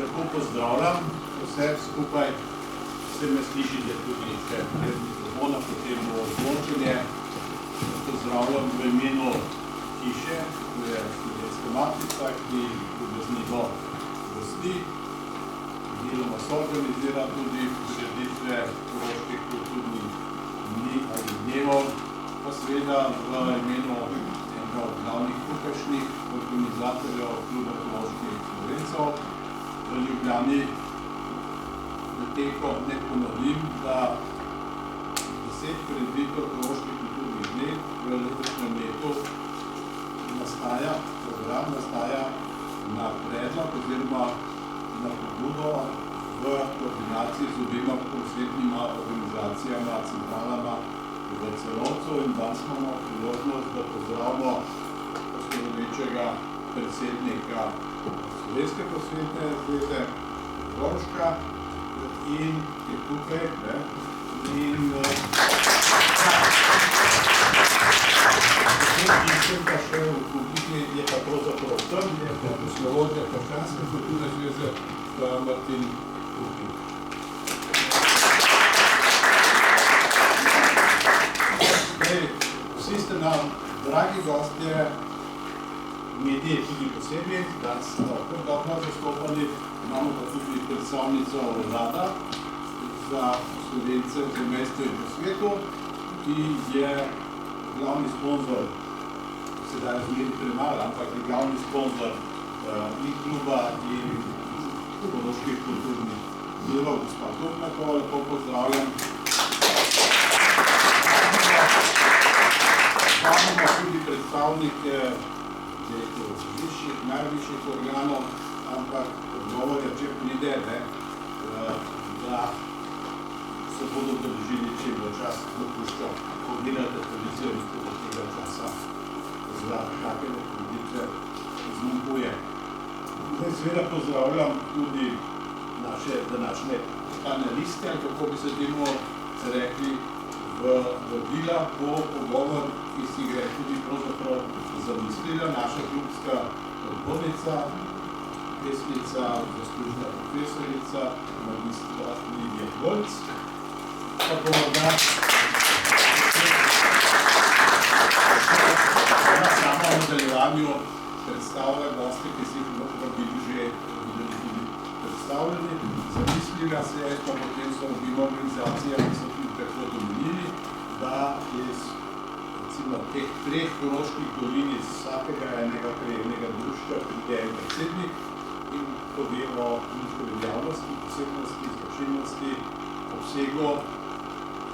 lepo pozdravljam vse skupaj, se me slišite tudi še pred mikrofona, potem bo odločenje. Pozdravljam v imenu hiše, to je Slovenska matica, ki ljubeznivo gosti. Deloma soorganizira tudi prireditve koroških kulturnih dni ali dnevov, pa seveda v imenu enega od glavnih tukajšnjih organizatorjev Kluba koroških Slovencev v Ljubljani. Tekom ne ponovim, da 10 prireditev koroških kulturnih dni v letošnjem letu program nastaja na predlog oziroma na pobudo v koordinaciji z obima prosvetnima organizacijama, centralama v Celovcu, in danes imamo priložnost, da pozdravimo poslovečega predsednika Slovenske prosvetne zveze Koroška in je tukaj, in sem pa še v publiki, je pa pravzaprav tam, je pa poslovodja Krščanske kulturne zveze, pa Martin Kupnik. Vsi ste nam, dragi gostje, mediji tudi posebej, danes smo kar dobro zastopali, imamo pa tudi predstavnico vlada za Slovence v zamestju in po svetu, ki je glavni sponzor, sedaj zmeri premalo, ampak je glavni sponzor in kluba in koroških kulturnih dnevov. Gospa Topnakova, lepo pozdravljam. Imamo tudi predstavnike najvišjih organov, ampak odgovor je, če pride, da se bodo držili, če bo čas dopušča pogledati tradicijo, mislim, da tega časa za takele tradicije zmanjkuje. Zdaj seveda pozdravljam tudi naše današnje paneliste, ali kako bi se temu rekli, vabila po pogovor, ki si gre tudi pravzaprav zamislila naša klubska odbornica, pesnica, zaslužna profesorica, magistra Lidija Golc. Pa bo morda sama v nadaljevanju predstavlja goste, ki si jih lahko bili že tudi predstavljeni. Zamislila se je, pa potem so obima organizacija, ki so tudi tako domenili, da iz teh 3 koroških dolin iz vsakega enega krajevnega društva pride en predsednik in pove o njihovi dejavnosti, posebnosti, značilnosti, obsegu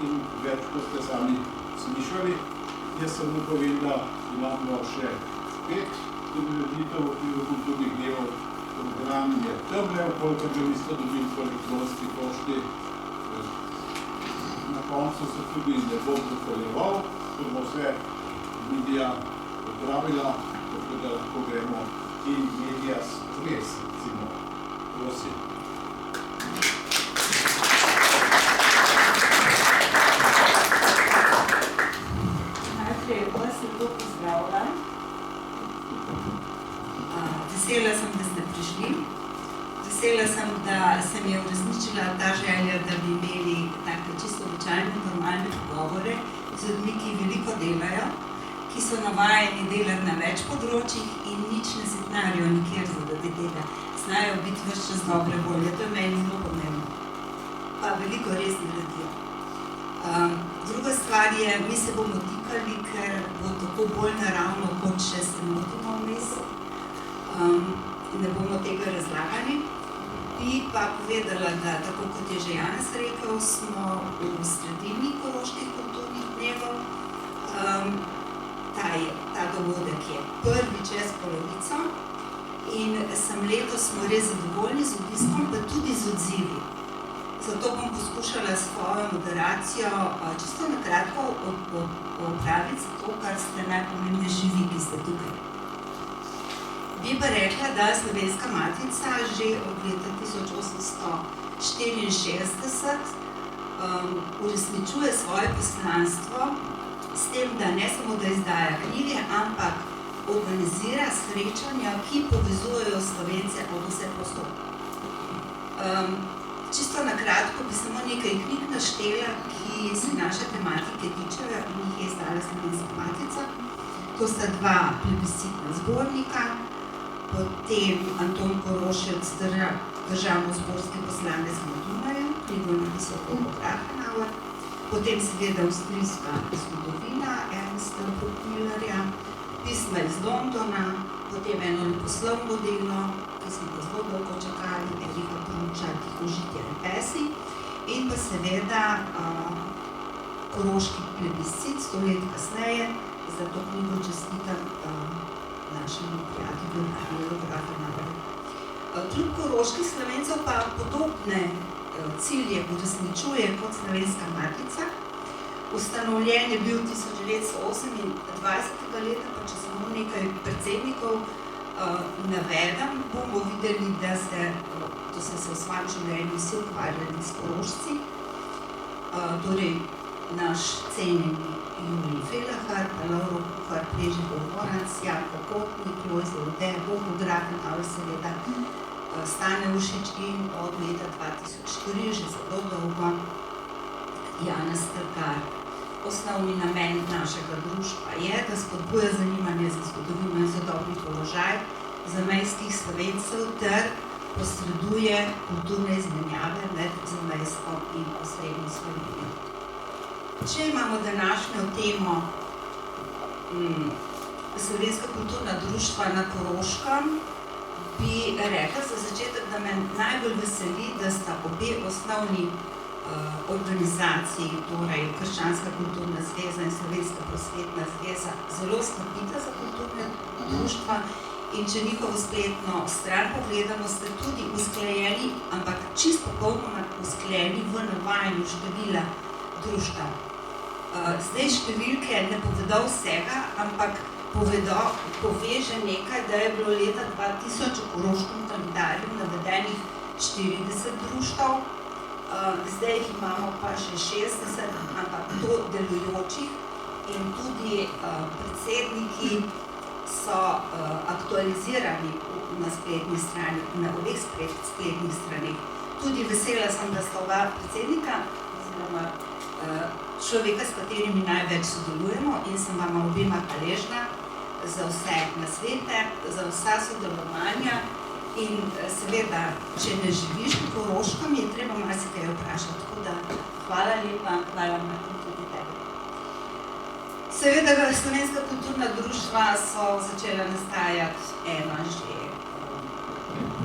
in več, ko ste sami slišali. Jaz samo povem, da imamo še 5 prireditev v okviru kulturnih dnevov. Program je temle, koliko ga niste dobili po elektronski pošti. Na koncu se tudi ne bom zahvaljeval, ker bo vse medija odpravila, tako da lahko gremo in medija stres, recimo. Prosim. Najprej vas lepo pozdravljam. Vesela sem, da ste prišli. Vesela sem, da se mi je uresničila ta želja, da bi imeli take čisto običajne, normalne pogovore z ljudmi, ki veliko delajo, ki so navajeni delati na več področjih in nič ne sitnarijo nikjer zaradi tega. Znajo biti ves čas dobre volje, to je meni zelo pomembno. Pa veliko res naredijo. Druga stvar je, mi se bomo tikali, ker bo tako bolj naravno, kot če se motimo vmes. Ne bomo tega razlagali. Bi pa povedala, da tako kot je že Janez rekel, smo v sredini koroških kulturnih dnevov. Ta dogodek je prvi čez polovico in letos smo res zadovoljni z obiskom, pa tudi z odzivi. Zato bom poskušala svojo moderacijo čisto na kratko opraviti za to, kar ste najpomembnejši vi, ki ste tukaj. Bi pa rekla, da Slovenska matica že od leta 1864 uresničuje svoje poslanstvo s tem, da ne samo da izdaja knjige, ampak organizira srečanja, ki povezujejo Slovence od vse posod. Čisto na kratko bi samo nekaj knjig naštela, ki se naše tematike tičejo in jih je izdala Slovenska matica. To sta dva plebiscitna zbornika, potem Anton Korošec, državnozborski poslanec na Dunaju, knjigo je napisal Hugo Grafenauer, potem seveda avstrijska zgodovina Ernsta Brückmüllerja, pisma iz Londona, potem eno leposlovno delo, ki smo ga zelo dolgo čakali, Erika Prunča, Tihožitje repesi, in pa seveda Koroški plebiscit, 100 let kasneje, za to knjigo čestitam našemu prijatelju Danielu Grafenauerju. Klub koroških Slovencev pa podobne cilje uresničuje kot Slovenska matica. Ustanovljen je bil 1928. leta, pa če samo nekaj predsednikov navedem, bomo videli, da so se v svojem življenju vsi ukvarjali s Korošci. Torej, naš cenjeni Julij Felahar, pa Lovro Kuhar, Prežihov Goranc, Janko Kotnik, Lojze Ude, Bogo Grafenauer, seveda Stane Ušič in od leta 2004, že zelo dolgo, Janez Strgar. Osnovni namen našega društva je, da spodbuja zanimanje za zgodovino in sodobni položaj zamejskih Slovencev ter posreduje kulturne izmenjave med zamejsko in osrednjo Slovenijo. Če imamo današnjo temo Slovenska kulturna društva na Koroškem, bi rekla za začetek, da me najbolj veseli, da sta obe osnovni organizaciji, torej Krščanska kulturna zveza in Slovenska prosvetna zveza, zelo skrbita za kulturne društva in če njihovo spletno stran pogledamo, ste tudi usklajeni, ampak čisto popolnoma usklajeni v navajanju števila društva. Zdaj številke ne povedo vsega, ampak pove že nekaj, da je bilo leta 2000 v Koroškem kalendarju navedenih 40 društev, zdaj jih imamo pa še 60, ampak to delujočih in tudi predsedniki so aktualizirani na spletni strani, na obeh spletnih straneh. Tudi vesela sem, da sta oba predsednika, oziroma človeka, s katerimi največ sodelujemo in sem vama obema hvaležna za vse nasvete, za vsa sodelovanja in seveda, če ne živiš v Koroškem, je treba marsikaj vprašati, tako da hvala lepa, hvala Martin tudi tebi. Seveda, Slovenska kulturna društva so začela nastajati ena že,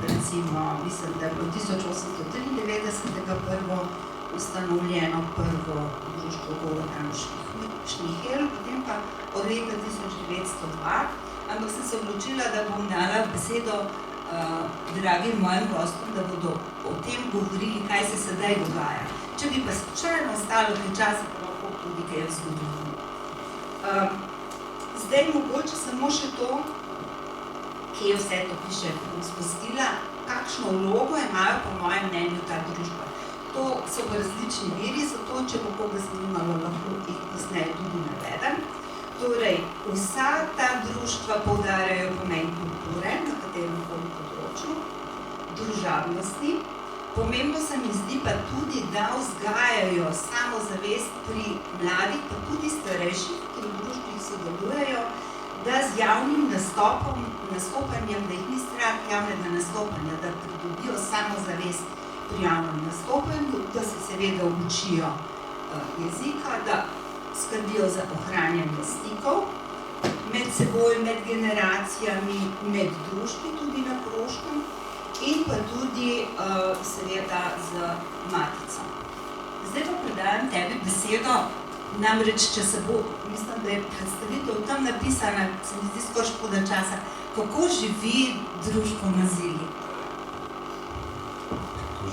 recimo, mislim, da je bilo 1893 prvo ustanovljeno prvo društvo Goran Šnihel, potem pa od leta 1902, ampak sem se odločila, da bom dala besedo dragim mojim gostom, da bodo o tem govorili, kaj se sedaj dogaja. Če bi pa slučajno ostalo kaj časa, pa lahko tudi kaj zgodilo. Zdaj mogoče samo še to, kje je vse to piše, bom spustila, kakšno vlogo imajo po mojem mnenju ta društva. To so pa različni viri, zato če bo koga zanimalo, lahko jih kasneje tudi navedem. Torej, vsa ta društva poudarjajo pomen kulture, na katerem koli področju, družabnosti. Pomembno se mi zdi pa tudi, da vzgajajo samozavest pri mladih, pa tudi starejših, ki v društvih sodelujejo, da z javnim nastopanjem, da jih ni strah javnega nastopanja, da pridobijo samozavest pri javnem nastopanju, da se seveda učijo jezika, da skrbijo za ohranjanje stikov med seboj, med generacijami, med društvi tudi na Koroškem in pa tudi seveda z matico. Zdaj pa predajam tebi besedo, namreč, če se bo, mislim, da je predstavitev tam napisana, se mi zdi skoraj škoda časa, kako živi društvo Mazili?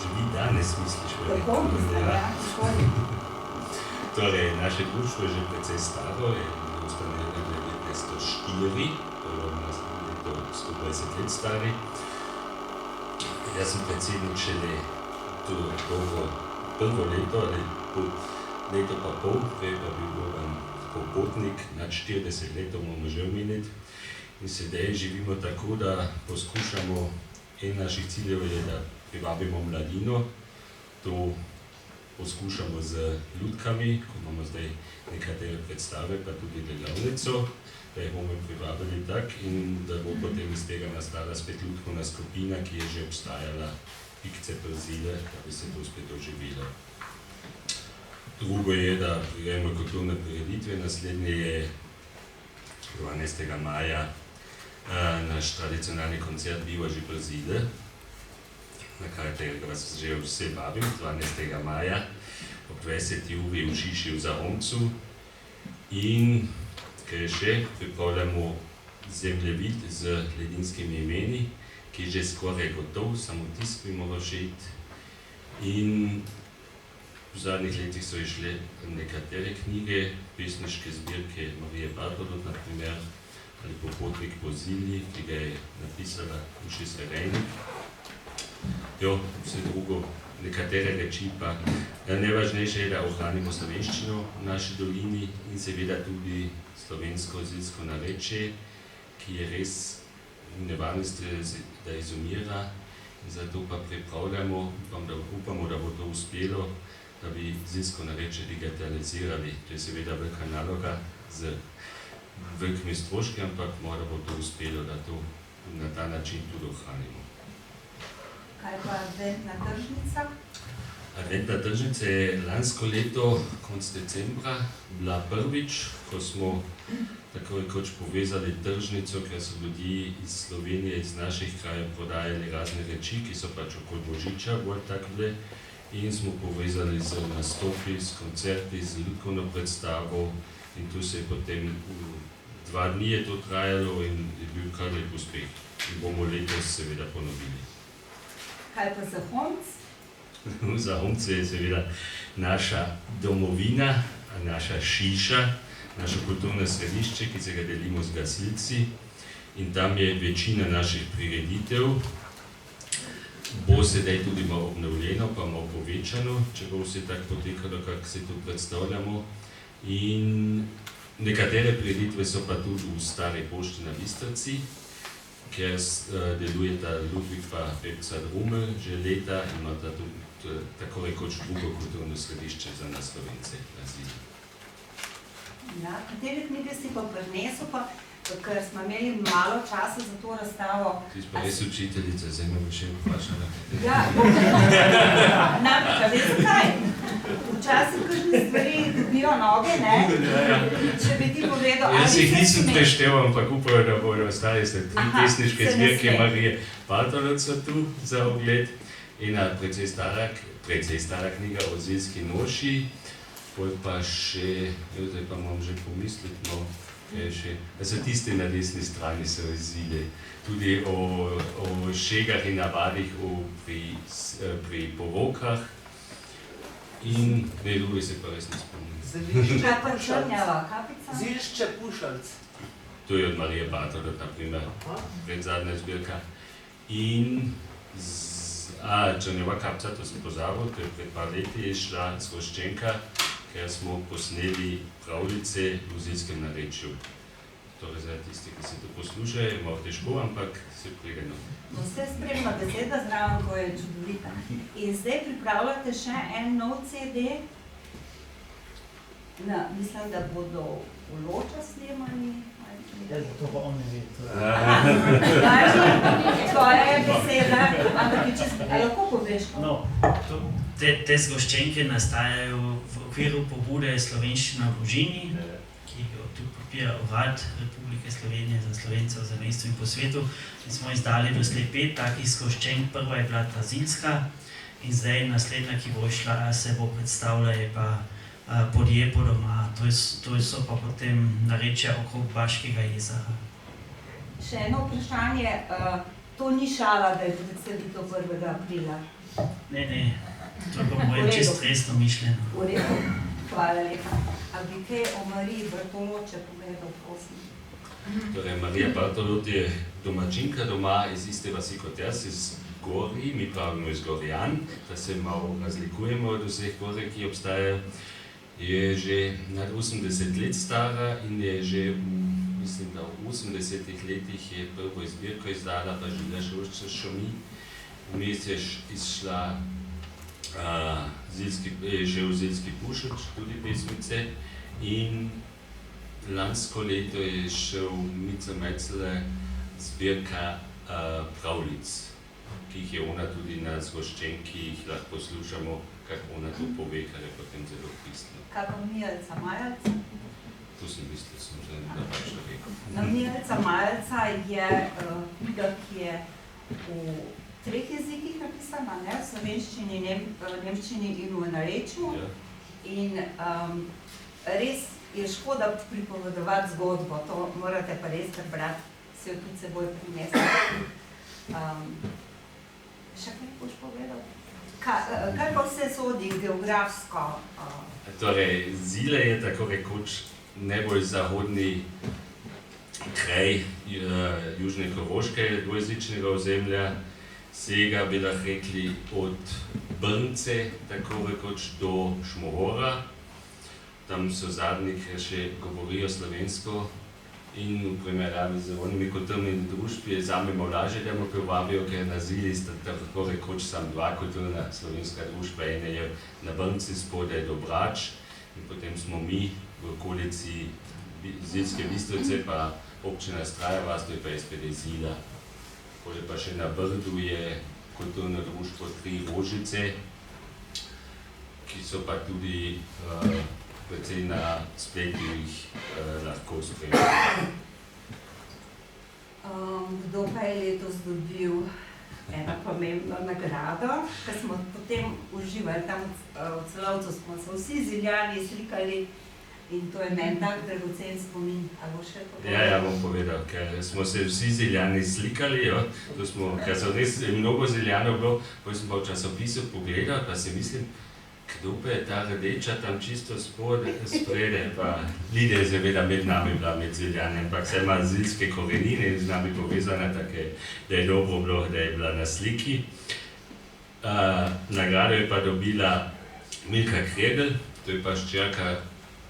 Živi danes, misliš? Tako, mislim, ja, tako. Torej, naše društvo je že precej staro, je ustanovljeno 1904, to je 120 let stari. Jaz sem predsednik šele prvo leto, ali leto pa pol, prej pa bi bil popotnik, nad 40 letov moramo že omeniti. In sedaj živimo tako, da poskušamo, en naših ciljev je, da privabimo mladino. To poskušamo z ljudkami, ko imamo zdaj nekatere predstave, pa tudi delavnico, da jih bomo privabili tak in da bo potem iz tega nastala spet ljudkovna skupina, ki je že obstajala Pikce Przile, da bi se to spet oživilo. Drugo je, da prijemo kulturne prireditve. Naslednje je 12. maja naš tradicionalni koncert Vivaži Przile, na katerega vas že vse vabim, 12. maja ob 20. uri v Šiši v Zahomcu. In kaj še, pripravljamo zemljevid z ledinskimi imeni, ki je že skoraj gotov, samo tisk bi moral še iti. In v zadnjih letih so išle nekatere knjige, pesniške zbirke Marije Bartolot, na primer, ali Popotnik po Zilji, ki ga je napisala Uši Serenik. Jo, vse drugo, nekatere reči pa. Najvažnejše je, da ohranimo slovenščino v naši dolini in seveda tudi slovensko zilsko narečje, ki je res v nevarnosti, da izumira. In zato pa pripravljamo, upamo, da bo to uspelo, da bi zilsko narečje digitalizirali. To je seveda velika naloga z velikimi stroški, ampak mora bo to uspelo, da to na ta način tudi ohranimo. Kaj pa adventna tržnica? Adventna tržnica je lansko leto, konec decembra, bila prvič, ko smo tako rekoč povezali tržnico, ker so ljudje iz Slovenije, iz naših krajev prodajali razne reči, ki so pač okoli Božiča bolj tak bile, in smo povezali z nastopi, s koncerti, z ljudkovno predstavo in tu se je potem 2 dni je to trajalo in je bil kar lep uspeh. In bomo letos seveda ponovili. Kaj pa Zahomc? Zahomc je seveda naša domovina, naša Šiša, naše kulturno središče, ki se ga delimo z gasilci. In tam je večina naših prireditev. Bo sedaj tudi malo obnovljeno, pa malo povečano, če bo vse tako potekalo, kako se to predstavljamo. In nekatere prireditve so pa tudi v Stari pošti na Bistrici, ker delujeta Ludvik pa Pepca Drumel že leta in imata tudi tako rekoč drugo kulturno središče za nas Slovence na Zilji. Ja, katere knjige si pa prinesel, pa, ker smo imeli malo časa za to razstavo? Ti si pa res učiteljica, zdaj me bo še vprašala. Ja, namreč, veš kaj? Včasih kakšne stvari dobijo noge, ne? Če bi ti povedal, ali Jaz jih nisem se prešteval, ampak upajo, da bodo ostali s 3 pesniške zbirke Marije Bartolot so tu za ogled. Ena precej stara knjiga o zilski noši, pol pa še, zdaj pa moram že pomisliti, no, da so tiste na desni strani so izvile. Tudi o šegah in navadih pri porokah. In ne, druge se pa res ne spomnim. Kaj pa Črnjava kapica? Zilišče Pušalc. To je od Marije Bartolot, na primer, predzadnja zbirka. In Črnjava kapica, to sem pozabil, to je pred par leti je šla zgoščenka, ker smo posneli pravljice v zilskem narečju. Torej za tisti, ki se to poslušajo, je malo težko, ampak se pregledno. No, vse spremna beseda zraven, ko je čudovita. In zdaj pripravljate še en nov CD. Mislim, da bodo v Loča snemali. Ja, zato pa on ne ve. Tvoja je beseda, ampak je čisto, ali lahko poveš? No, Te zgoščenke nastajajo v okviru pobude Slovenščina v Rožini, ki jo tu podpira Urad Republike Slovenije za Slovence v zamejstvu in po svetu. In smo izdali doslej 5 takih zgoščenk. Prva je bila ta zilska in zdaj naslednja, ki bo šla, se bo predstavila, je pa Podje po doma. To so pa potem narečja okrog Baškega jezera. Še eno vprašanje, to ni šala, da je predstavitev 1. aprila. Ne, to je pa moje čisto resno mišljeno. V redu, hvala lepa. A bi kaj o Mariji Bartoloče povedal, prosim? Torej, Marija Bartolot je domačinka doma iz iste vasi kot jaz, iz Gorij, mi pravimo iz Gorjan, da se malo razlikujemo od vseh gorij, ki obstajajo. Je že nad 80 let stara in je že, mislim, da v 80 letih je prvo zbirko izdala, pa življa še v Šomi. vmes je izšla že v Zilski Pušoč, tudi pesmice, in lansko leto je šel Mica Metzle zbirka pravljic, ki jih je ona tudi na zgoščenki, jih lahko poslušamo, kako ona to pove, kar je potem zelo pristno. Kako Mijelca Majalca? To sem mislil, sem že napačno rekel. Mijelca Majalca je knjiga, ki je v 3 jezikih napisana, ne? V slovenščini, nemščini in v narečju. Ja. In res je škoda pripovedovati zgodbo, to morate pa res prebrati, se jo tudi seboj prinesli. Še kaj boš povedal? Kaj pa vse sodi geografsko? Torej, Zile je tako rekoč najbolj zahodni kraj južne Koroške, dvojezičnega ozemlja. Sega bi lahko rekli od Brnce, tako rekoč, do Šmohora. Tam so zadnji, ki še govorijo slovensko, in v primerjavi z onimi kulturnimi društvi je zame lažje, da me privabijo, ker na Zili sta tako rekoč samo 2 kulturna slovenska društva. Ene je na Brnci spodaj do Brač in potem smo mi v okolici Zilske Bistrice, pa občina Straja vas, to je pa SPD Zila. Potem pa še na Brdu je kulturno društvo 3 Rožice, ki so pa tudi precej na spletu jih lahko spremljali. Kdo pa je letos dobil eno pomembno nagrado, ker smo potem uživali tam v Celovcu, smo se vsi Ziljani slikali in to je meni tak dragocen spomin. A bo še povedal? Ja, bom povedal, ker smo se vsi Ziljani slikali, ker so res mnogo Ziljanov bilo, potem sem pa v časopisu pogledal, pa si mislim, kdo pa je ta rdeča tam čisto sprede, pa Lidija je seveda med nami bila, med Ziljani, ampak se ima zilske korenine in z nami povezana, tako da je dobro bilo, da je bila na sliki. Nagrado je pa dobila Milka Kregl, to je pa ščerka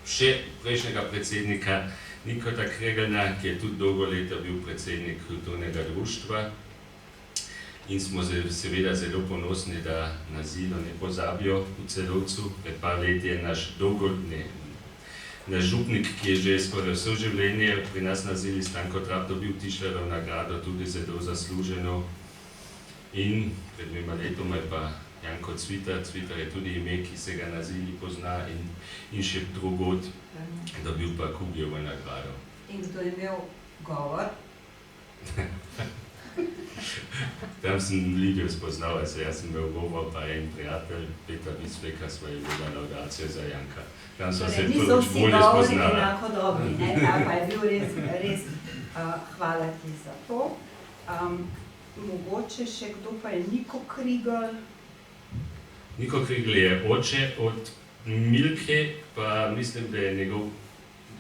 še prejšnjega predsednika Nikota Kreglna, ki je tudi dolgo leta bil predsednik kulturnega društva. In smo seveda zelo ponosni, da na Zilo ne pozabijo v Celovcu. Pred par leti je naš župnik, ki je že skoraj vse življenje pri nas na Zili, Stanko Trap, dobil Tišlerov nagrado, tudi zelo zasluženo. In pred 2 letoma je pa Janko Cvitar, Cvitar je tudi ime, ki se ga na Zili pozna, in še drugod dobil pa Kugljevo nagrado. In kdo je imel govor? Tam sem Lidijo spoznal, jaz sem imel govor, pa en prijatelj, Petar Visveka, sva je bila laudacijo za Janka. Tam so se bolje spoznala. Niso vsi govori enako dobri, ne? Pa je bil res hvala ti za to. Mogoče še kdo pa je Niko Krigl? Niko Krigl je oče od Milke, pa mislim, da je njegov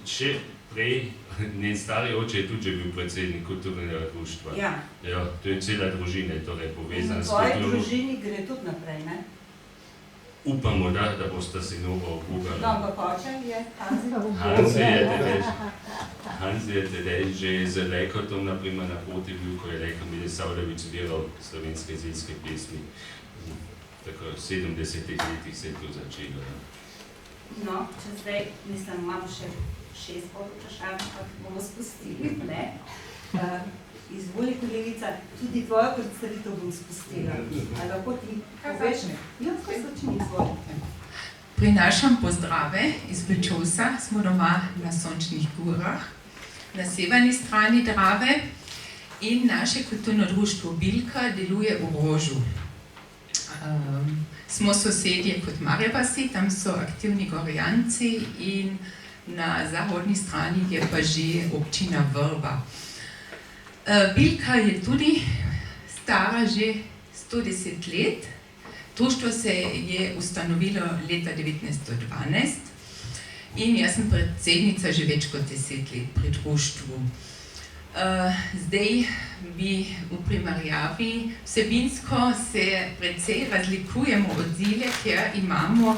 še prej, njen stari oče je tudi že bil predsednik kulturnega društva. Ja. Ja, to je cela družina, torej povezana s kulturo. In v tvoji kulturo. družini gre tudi naprej, ne? Upamo, da bosta sinova obugala. No, ampak oče je Hanzi je tedaj že z Lekotom na poti bil, ko je Leko Milosavljević zbiral slovenske zilske pesmi. Tako v 70-ih letih se je to začelo. No, če zdaj, mislim, imam še 6 vprašanj, pa bomo spustili, ne? Izvoli, kolegica, tudi tvojo predstavitev bom spustila. Ali lahko ti poveš? Ja, kaj začni, izvolite. Prinašam pozdrave iz Bečovca, smo doma na Sončnih gorah, na severni strani Drave, in naše kulturno društvo Bilka deluje v Rožu. Smo sosedje kot Marjevasi, tam so aktivni Gorjanci, in na zahodni strani je pa že občina Vrba. Bilka je tudi stara že 110 let. Društvo se je ustanovilo leta 1912 in jaz sem predsednica že več kot 10 let pri društvu. Zdaj bi v primerjavi vsebinsko se precej razlikujemo od Zile, ker imamo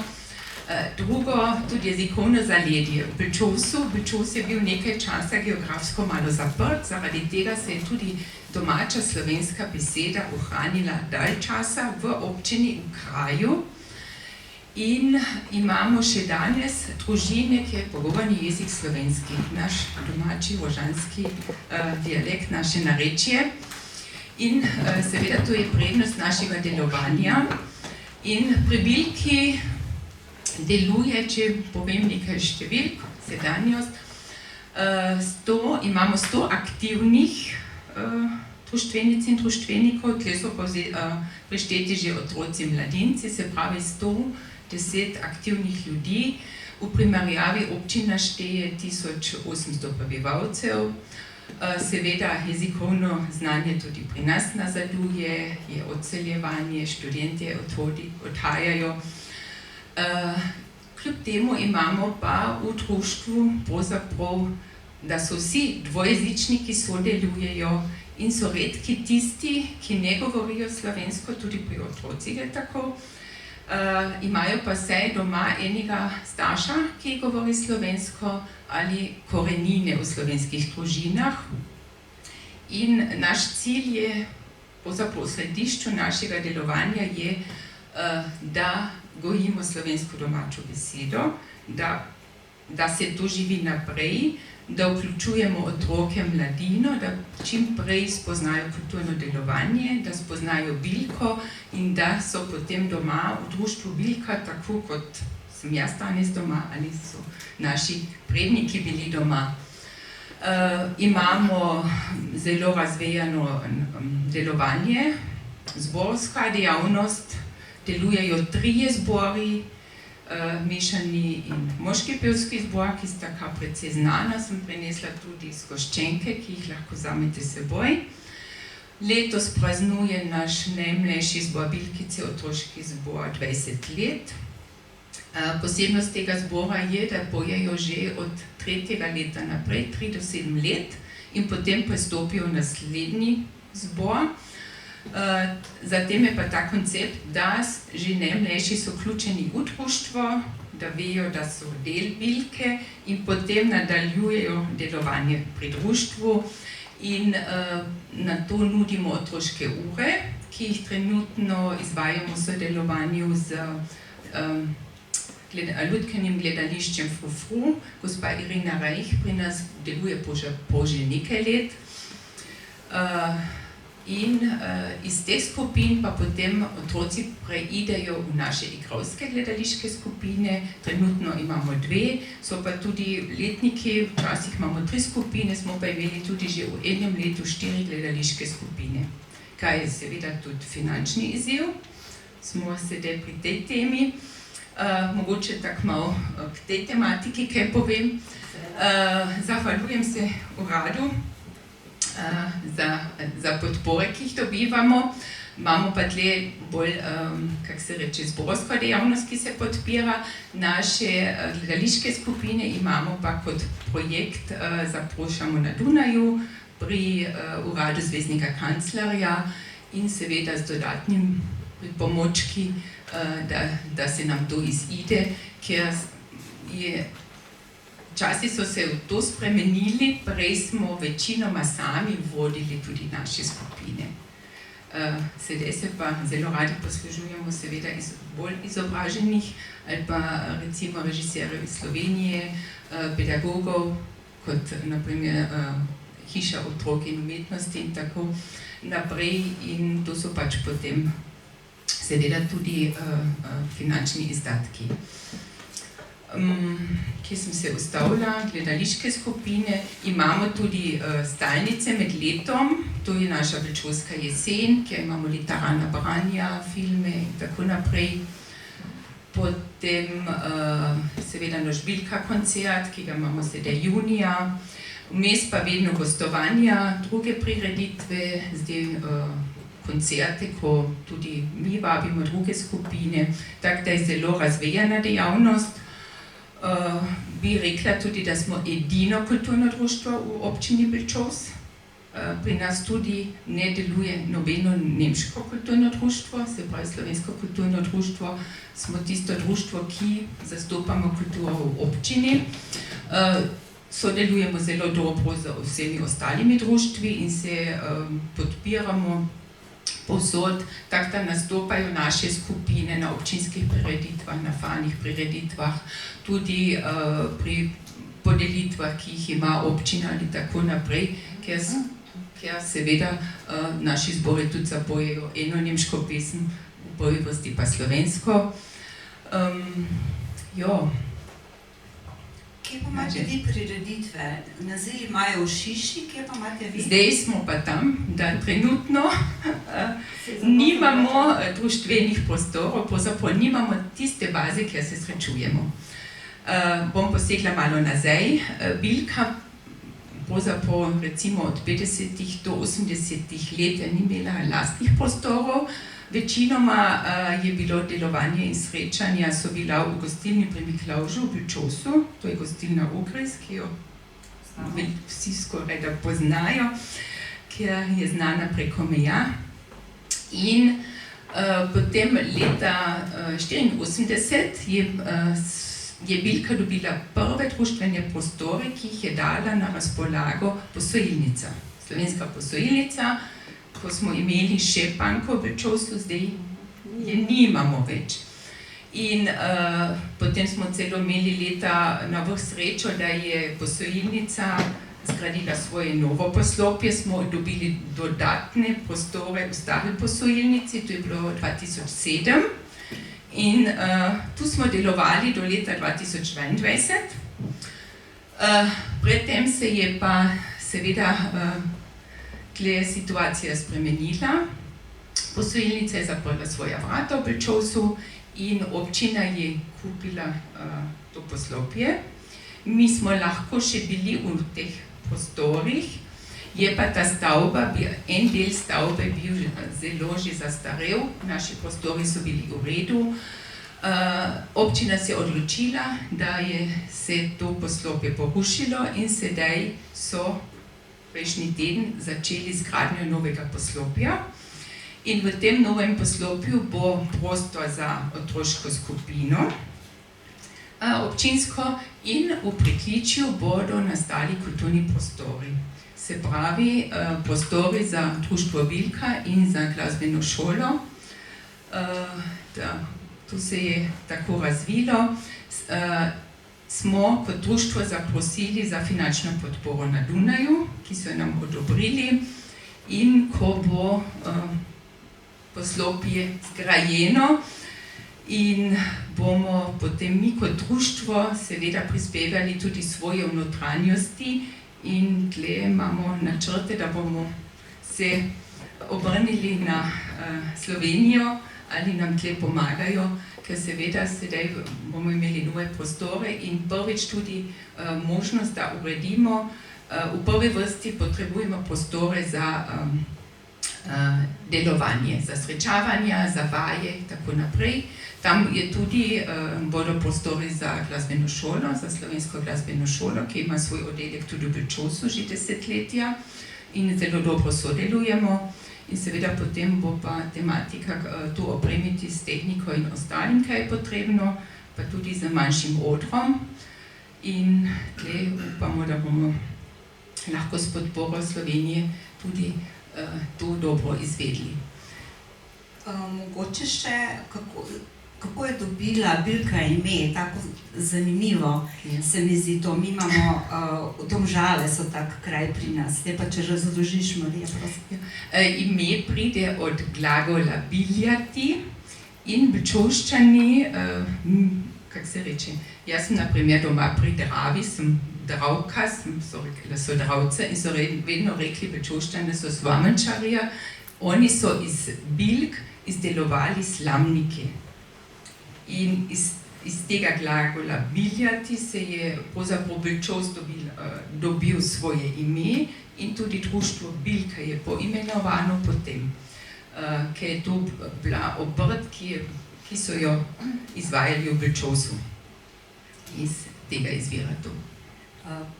Drugo, tudi jezikovno zaledje. V Belčovsu je bil nekaj časa geografsko malo zaprt, zaradi tega se je tudi domača slovenska beseda ohranila dalj časa v občini, v kraju. In imamo še danes družine, ki je pogovorni jezik slovenski, naš domači vožanski dialekt, naše narečje. In seveda to je prednost našega delovanja. In pri Bilki deluje, če povem nekaj številk, sedanjost, imamo 100 aktivnih društvenic in društvenikov, tle so prišteti že otroci in mladinci, se pravi 110 aktivnih ljudi. V primerjavi občina šteje 1800 prebivalcev. Seveda jezikovno znanje tudi pri nas nazaduje, je odseljevanje, študentje odhajajo. Kljub temu imamo pa v društvu pravzaprav, da so vsi dvojezični, ki sodelujejo in so redki tisti, ki ne govorijo slovensko, tudi pri otrocih je tako. Imajo pa vsaj doma enega starša, ki govori slovensko ali korenine v slovenskih družinah. In naš cilj je, pravzaprav v središču našega delovanja je, da gojimo slovensko domačo besedo, da se to živi naprej, da vključujemo otroke, mladino, da čim prej spoznajo kulturno delovanje, da spoznajo Bilko in da so potem doma v društvu Bilka, tako kot sem jaz danes doma ali so naši predniki bili doma. Imamo zelo razvejano delovanje, zborska dejavnost, delujejo 3 zbori, mešani in moški pevski zbor, ki sta kar precej znana, sem prinesla tudi zgoščenke, ki jih lahko vzamete s seboj. Letos praznuje naš najmlajši zbor Bilkice, otroški zbor, 20 let. Posebnost tega zbora je, da pojejo že od 3. leta naprej, 3 do 7 let, in potem prestopijo v naslednji zbor. Zatem je pa ta koncept, da že najmlajši so vključeni v društvo, da vejo, da so del Bilke in potem nadaljujejo delovanje pri društvu. In na to nudimo otroške ure, ki jih trenutno izvajamo v sodelovanju z Lutkenim gledališčem Frufru. Gospa Irina Rajh pri nas deluje po že nekaj let. In iz teh skupin pa potem otroci preidejo v naše igralske gledališke skupine. Trenutno imamo 2, so pa tudi letniki, včasih imamo 3 skupine, smo pa imeli tudi že v enem letu 4 gledališke skupine. Kaj je seveda tudi finančni izziv, smo sedaj pri tej temi. Mogoče tako malo k tej tematiki kaj povem. Zahvaljujem se uradu za podpore, ki jih dobivamo. Imamo pa tle bolj, kako se reče, zborsko dejavnost, ki se podpira. Naše gledališke skupine imamo pa kot projekt Zaprošamo na Dunaju pri uradu zvezdnika kanclerja in seveda z dodatnim pomočki, da se nam to izide, ker časi so se v to spremenili, prej smo večinoma sami vodili tudi naše skupine. Sedaj se pa zelo radi poslužujemo seveda bolj izobraženih ali pa recimo režiserjev iz Slovenije, pedagogov, kot naprimer Hiša otrok in umetnosti in tako naprej, in to so pač potem seveda tudi finančni izdatki. Kje sem se ustavila, gledališke skupine, imamo tudi stalnice med letom, to je naša Belčovska jesen, kjer imamo literarna branja, filme in tako naprej. Potem seveda naš Bilka koncert, ki ga imamo sedaj junija, vmes pa vedno gostovanja, druge prireditve, zdaj koncerte, ko tudi mi vabimo druge skupine, tako da je zelo razvejana dejavnost. Bi rekla tudi, da smo edino kulturno društvo v občini Belčovs, Pri nas tudi ne deluje nobeno nemško kulturno društvo, se pravi Slovensko kulturno društvo, smo tisto društvo, ki zastopamo kulturo v občini. Sodelujemo zelo dobro z vsemi ostalimi društvi in se podpiramo povsod, tako da nastopajo naše skupine na občinskih prireditvah, na falnih prireditvah, tudi pri podelitvah, ki jih ima občina ali tako naprej, ker seveda naši zbori tudi zapojejo eno nemško pesem, v prvi vrsti pa slovensko. Kje pa imate vi prireditve? Naziv imajo v Šiši, kje pa imate vi? Zdaj smo pa tam, da trenutno nimamo društvenih prostorov, pravzaprav nimamo tiste baze, kjer se srečujemo. Bom posegla malo nazaj. Bilka pravzaprav recimo od 50. do 80. let ni imela lastnih prostorov. Večinoma je bilo delovanje in srečanja so bila v gostilni pri Miklavžu v Bilčosu, to je gostilna Ogriz, ki jo vsi skoraj da poznajo, ker je znana preko meja. In potem leta 1984 je Bilka dobila prve društvene prostore, ki jih je dala na razpolago posojilnica. Slovenska posojilnica, ko smo imeli še banko v Bilčosu, zdaj je nimamo več. In potem smo celo imeli leta na vrh srečo, da je posojilnica zgradila svoje novo poslopje, smo dobili dodatne prostore v stari posojilnici, to je bilo 2007. In tu smo delovali do leta 2022. Predtem se je pa seveda tle situacija spremenila. Posojilnica je zaprla svoja vrata v Bilčosu in občina je kupila to poslopje. Mi smo lahko še bili v teh prostorih, je pa ta stavba, en del stavbe bil zelo že zastarel, naši prostori so bili v redu. Občina se je odločila, da je se to poslopje porušilo in sedaj so prejšnji teden začeli z gradnjo novega poslopja. In v tem novem poslopju bo prostor za otroško skupino občinsko in v pritličju bodo nastali kulturni prostori. Se pravi, prostori za društvo Bilka in za glasbeno šolo. To se je tako razvilo. Smo kot društvo zaprosili za finančno podporo na Dunaju, ki so nam odobrili, in ko bo poslopje zgrajeno in bomo potem mi kot društvo seveda prispevali tudi svoje v notranjosti in tle imamo načrte, da bomo se obrnili na Slovenijo ali nam tle pomagajo, ker seveda sedaj bomo imeli nove prostore in prvič tudi možnost, da uredimo. V prvi vrsti potrebujemo prostore za delovanje, za srečavanja, za vaje in tako naprej. Tam je tudi, bodo prostori za glasbeno šolo, za slovensko glasbeno šolo, ki ima svoj oddelek tudi v Bilčosu že desetletja in zelo dobro sodelujemo. In seveda potem bo pa tematika to opremiti s tehniko in ostalim, kaj je potrebno, pa tudi z manjšim odrom. In tle upamo, da bomo lahko s podporo Slovenije tudi to dobro izvedli. Mogoče še, kako je dobila Bilka ime, tako zanimivo se mi zdi to. Mi imamo, Domžale so tak kraj pri nas, te pa če razložiš, Marija, prosim. Ime pride od glagola biljati in Bilčovščani, kako se reče, jaz sem na primer doma pri Dravi, sem Dravka, so rekli, da so Dravce in so vedno rekli Bilčovščani, da so Svamančarja. Oni so iz bilk izdelovali slamnike. In iz tega glagola biljati se je pravzaprav Bilčovs dobil svoje ime in tudi društvo Bilka je poimenovano potem, ker je to bila obrt, ki so jo izvajali v Bilčovsu. Iz tega izvira to.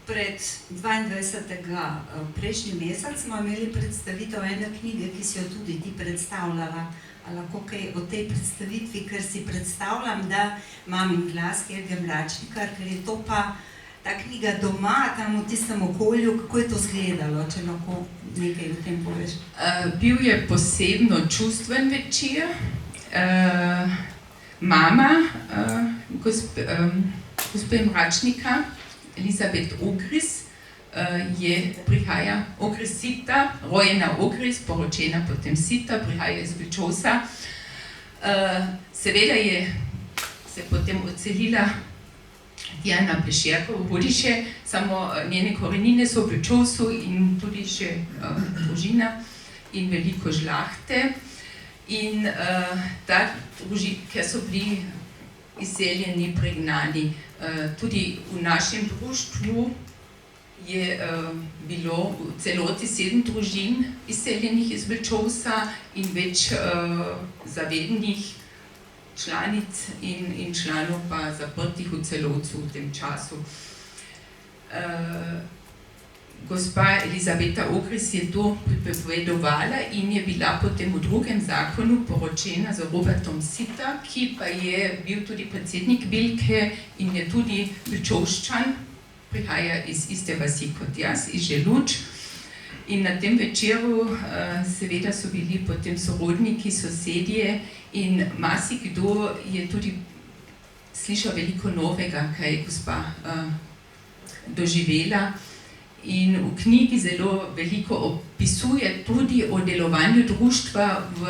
Pred 22. Prejšnji mesec smo imeli predstavitev ene knjige, ki si jo tudi ti predstavljala. A lahko kaj o tej predstavitvi, ker si predstavljam, da Mamin glas Helge Mračnikar, ker je to pa ta knjiga doma, tam v tistem okolju, kako je to izgledalo, če lahko nekaj o tem poveš? Bil je posebno čustven večer. Mama gospe Mračnika, Elizabeth Ogris, prihaja Ogris Sita, rojena Ogris, poročena potem Sita, prihaja iz Vlčovca. Seveda je se potem odselila Diana Plešerko v Hodiše, samo njene korenine so v Vlčovcu in tudi še družina in veliko žlahte. In ker so bili izseljeni, pregnani, tudi v našem društvu je bilo v celoti 7 družin izseljenih iz Vlčovca in več zavednih članic in članov pa zaprtih v Celovcu v tem času. Gospa Elizabeta Ogris je to pripovedovala in je bila potem v drugem zakonu poročena z Robertom Sita, ki pa je bil tudi predsednik Bilke in je tudi Vlčovščan, prihaja iz iste vasi kot jaz, iz Želuč. In na tem večeru seveda so bili potem sorodniki, sosedje in marsikdo je tudi slišal veliko novega, kaj je gospa doživela. In v knjigi zelo veliko opisuje tudi o delovanju društva v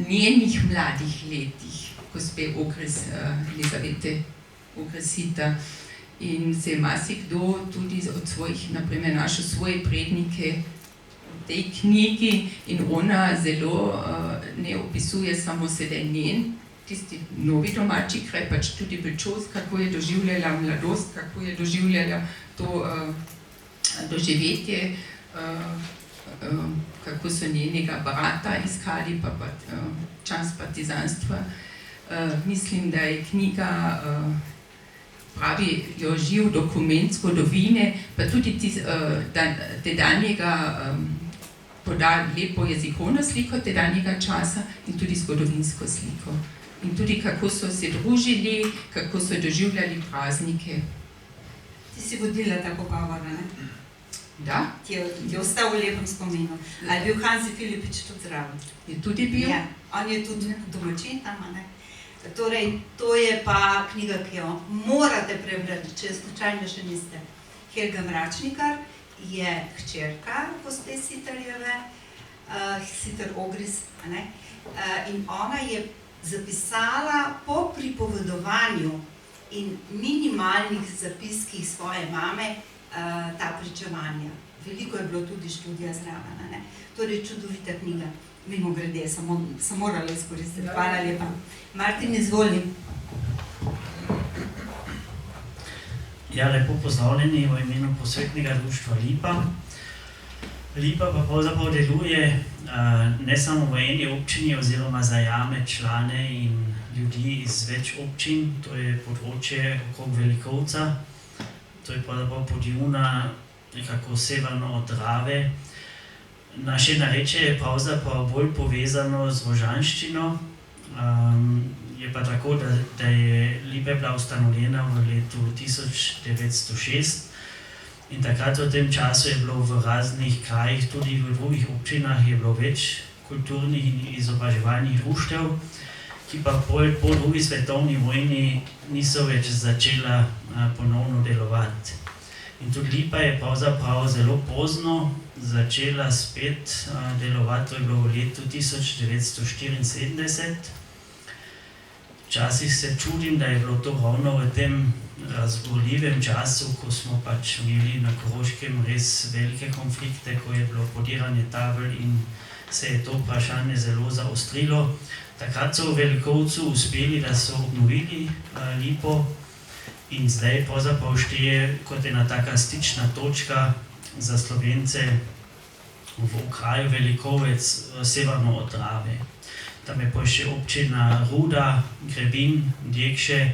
njenih mladih letih, gospe Ogris, Elizabete Ogris Sita. In se je marsikdo tudi od svojih, naprimer našel svoje prednike v tej knjigi in ona zelo ne opisuje samo sedaj njen, tisti novi domači kraj, pač tudi Vlčovec, kako je doživljala mladost, kako je doživljala to doživetje, kako so njenega brata iskali, pa čas partizanstva. Mislim, da je knjiga pravi živ dokument zgodovine, pa tudi tedanjega poda lepo jezikovno sliko tedanjega časa in tudi zgodovinsko sliko. In tudi kako so se družili, kako so doživljali praznike. Ti si vodila ta pogovor, ne? Da. Ti je ostal v lepem spominu. A je bil Hansi Filipič tudi zraven? Je tudi bil? Ja, on je tudi domačin tam, ne? Torej, to je pa knjiga, ki jo morate prebrati, če slučajno še niste. Helga Mračnikar je hčerka gospe Sitarjeve, Sitar Ogris, ne? In ona je zapisala po pripovedovanju in minimalnih zapiskih svoje mame ta pričevanja. Veliko je bilo tudi študija zraven, ne? Torej, čudovita knjiga. Mimogrede, sem morala izkoristiti. Hvala lepa. Martin, izvoli. Ja, lepo pozdravljeni v imenu posvetnega društva Lipa. Lipa pa pravzaprav deluje ne samo v eni občini oziroma zajame člane in ljudi iz več občin, to je področje okrog Velikovca, to je pravzaprav Podjuna, nekako severno od Drave. Naše narečje je pravzaprav bolj povezano z rožanščino. Je pa tako, da je Lipa bila ustanovljena v letu 1906 in takrat v tem času je bilo v raznih krajih, tudi v drugih občinah, je bilo več kulturnih in izobraževalnih društev, ki pa po drugi svetovni vojni niso več začela ponovno delovati. In tudi Lipa je pravzaprav zelo pozno začela spet delovati, to je bilo v letu 1974. Včasih se čudim, da je bilo to ravno v tem razburljivem času, ko smo pač imeli na Koroškem res velike konflikte, ko je bilo podiranje tabel in se je to vprašanje zelo zaostrilo. Takrat so v Velikovcu uspeli, da so obnovili Lipo in zdaj pravzaprav šteje kot ena taka stična točka za Slovence v okraju Velikovec severno od Drave. Tam je pa še občina Ruda, Grebin, Djekše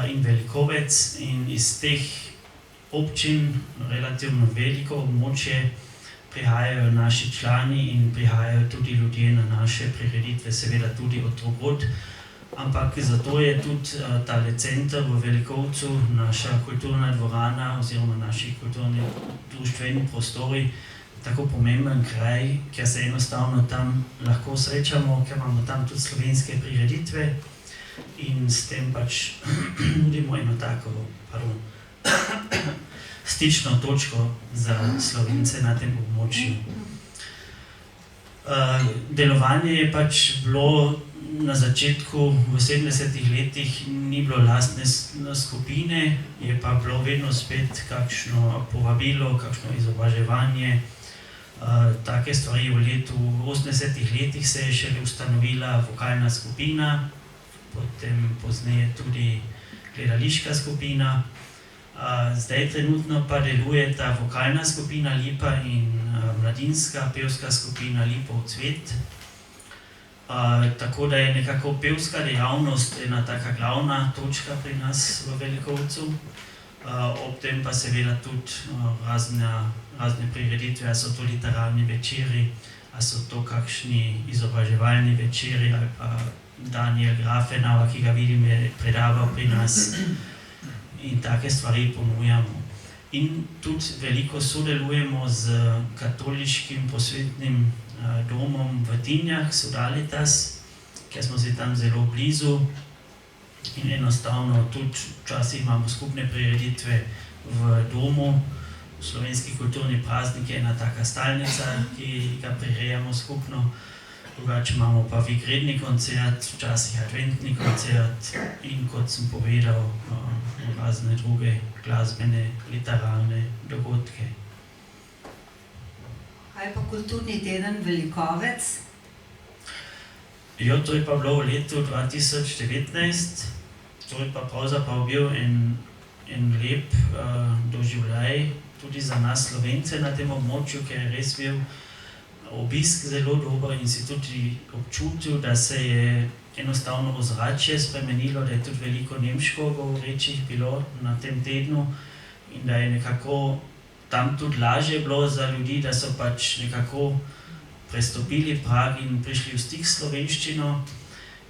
in Velikovec in iz teh občin, relativno veliko območje, prihajajo naši člani in prihajajo tudi ljudje na naše prireditve, seveda tudi od drugod. Ampak zato je tudi tale center v Velikovcu, naša kulturna dvorana oziroma naši kulturni društveni prostori tako pomemben kraj, ker se enostavno tam lahko srečamo, ker imamo tam tudi slovenske prireditve in s tem pač nudimo eno tako, stično točko za Slovence na tem območju. Delovanje je pač bilo na začetku, v 70-ih letih, ni bilo lastne skupine, je pa bilo vedno spet kakšno povabilo, kakšno izobraževanje. Take stvari v letu 80-ih letih se je šele ustanovila vokalna skupina, potem pozneje tudi gledališka skupina. Zdaj trenutno pa deluje ta vokalna skupina Lipa in mladinska pevska skupina Lipov cvet. Tako da je nekako pevska dejavnost ena taka glavna točka pri nas v Velikovcu. Ob tem pa seveda tudi razne prireditve, a so to literarni večeri, a so to kakšni izobraževalni večeri, ali pa Daniel Grafenauer, ki ga vidim, je predaval pri nas. In take stvari ponujamo. In tudi veliko sodelujemo z katoliškim posvetnim domom v Tinjah, Sodalitas, ker smo si tam zelo blizu in enostavno tudi včasih imamo skupne prireditve v domu. Slovenski kulturni praznik je ena taka stalnica, ki ga prirejamo skupno. Drugače imamo pa vigredni koncert, včasih adventni koncert in kot sem povedal, razne druge glasbene, literarne dogodke. Kaj pa kulturni teden Velikovec? Jo, to je pa bilo v letu 2019. To je pa pravzaprav bil en lep doživljaj tudi za nas Slovence na tem območju, ker je res bil obisk zelo dober in si tudi občutil, da se je enostavno ozračje spremenilo, da je tudi veliko nemško govorečih bilo na tem tednu in da je nekako tam tudi lažje bilo za ljudi, da so pač nekako prestopili prag in prišli v stik s slovenščino,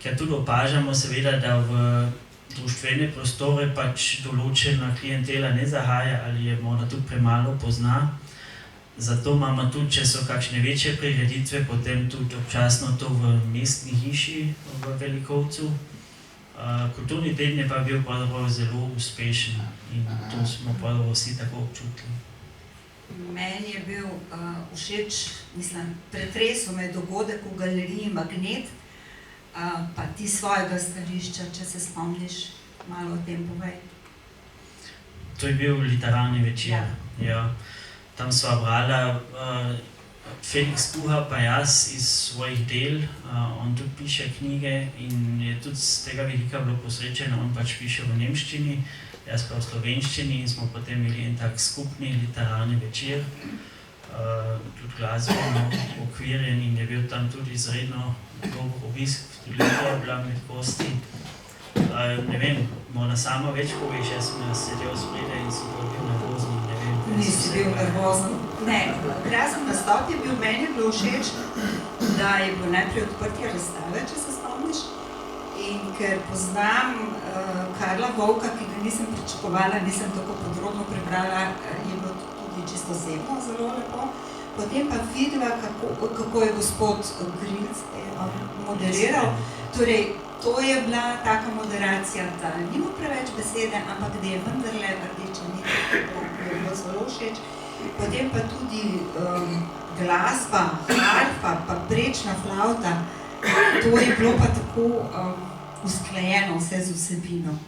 ker tudi opažamo seveda, da v društvene prostore pač določena klientela ne zahaja ali je morda tudi premalo pozna. Zato imamo tudi, če so kakšne večje prireditve, potem tudi občasno to v mestni hiši v Velikovcu. Kulturni teden je pa bil pravzaprav zelo uspešen in to smo pravzaprav vsi tako občutili. Meni je bil všeč, pretresel me dogodek v galeriji Magnet, pa ti svojega stališča, če se spomniš, malo o tem povej. To je bil literarni večer, ja. Tam sva brala Felix Puha pa jaz iz svojih del, on tudi piše knjige in je tudi z tega vidika bilo posrečeno, on pač piše v nemščini, jaz pa v slovenščini in smo potem imeli en tak skupni literarni večer, tudi glasbeno okvirjen in je bil tam tudi izredno dober obisk, tudi Lidija je bila med gosti. Ne vem, morda sama več poveš, jaz sem sedel spredaj in sem bil nervozen, ne vem. Nisi bil nervozen? Ne, krasen nastop je bil, meni je bilo všeč, da je bilo najprej odprtje razstave, če se spomniš. In ker poznam Karla Vovka, ki ga nisem pričakovala, nisem tako podrobno prebrala, je bilo tudi čisto osebno zelo lepo. Potem pa videla, kako je gospod Grilc moderiral. Torej, to je bila taka moderacija, da nima preveč besede, ampak da je vendarle rdeča nit, ki je bilo zelo všeč. Potem pa tudi glasba, harfa, pa prečna flavta, to je bilo pa tako usklajeno vse z vsebino.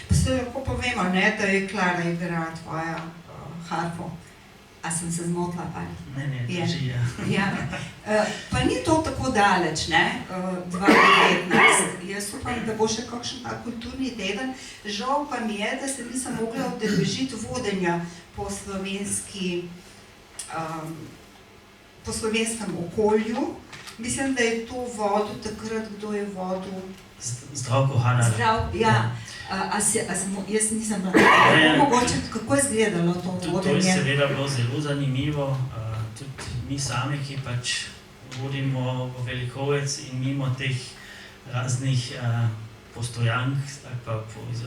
Pa se lahko povemo, da je Klara igrala tvoja harfo. A sem se zmotila pa? Ne, drži, ja. Pa ni to tako daleč, ne, 2019. Jaz upam, da bo še kakšen ta kulturni teden. Žal pa mi je, da se nisem mogla udeležiti vodenja po slovenskem okolju. Mislim, da je to vodil takrat, kdo je vodil? Zdravko Hanar. Ja. Jaz nisem bila, mogoče, kako je izgledalo to To je vodenje? seveda bilo zelo zanimivo, tudi mi sami, ki pač vodimo v Velikovec in mimo teh raznih postojank ali pa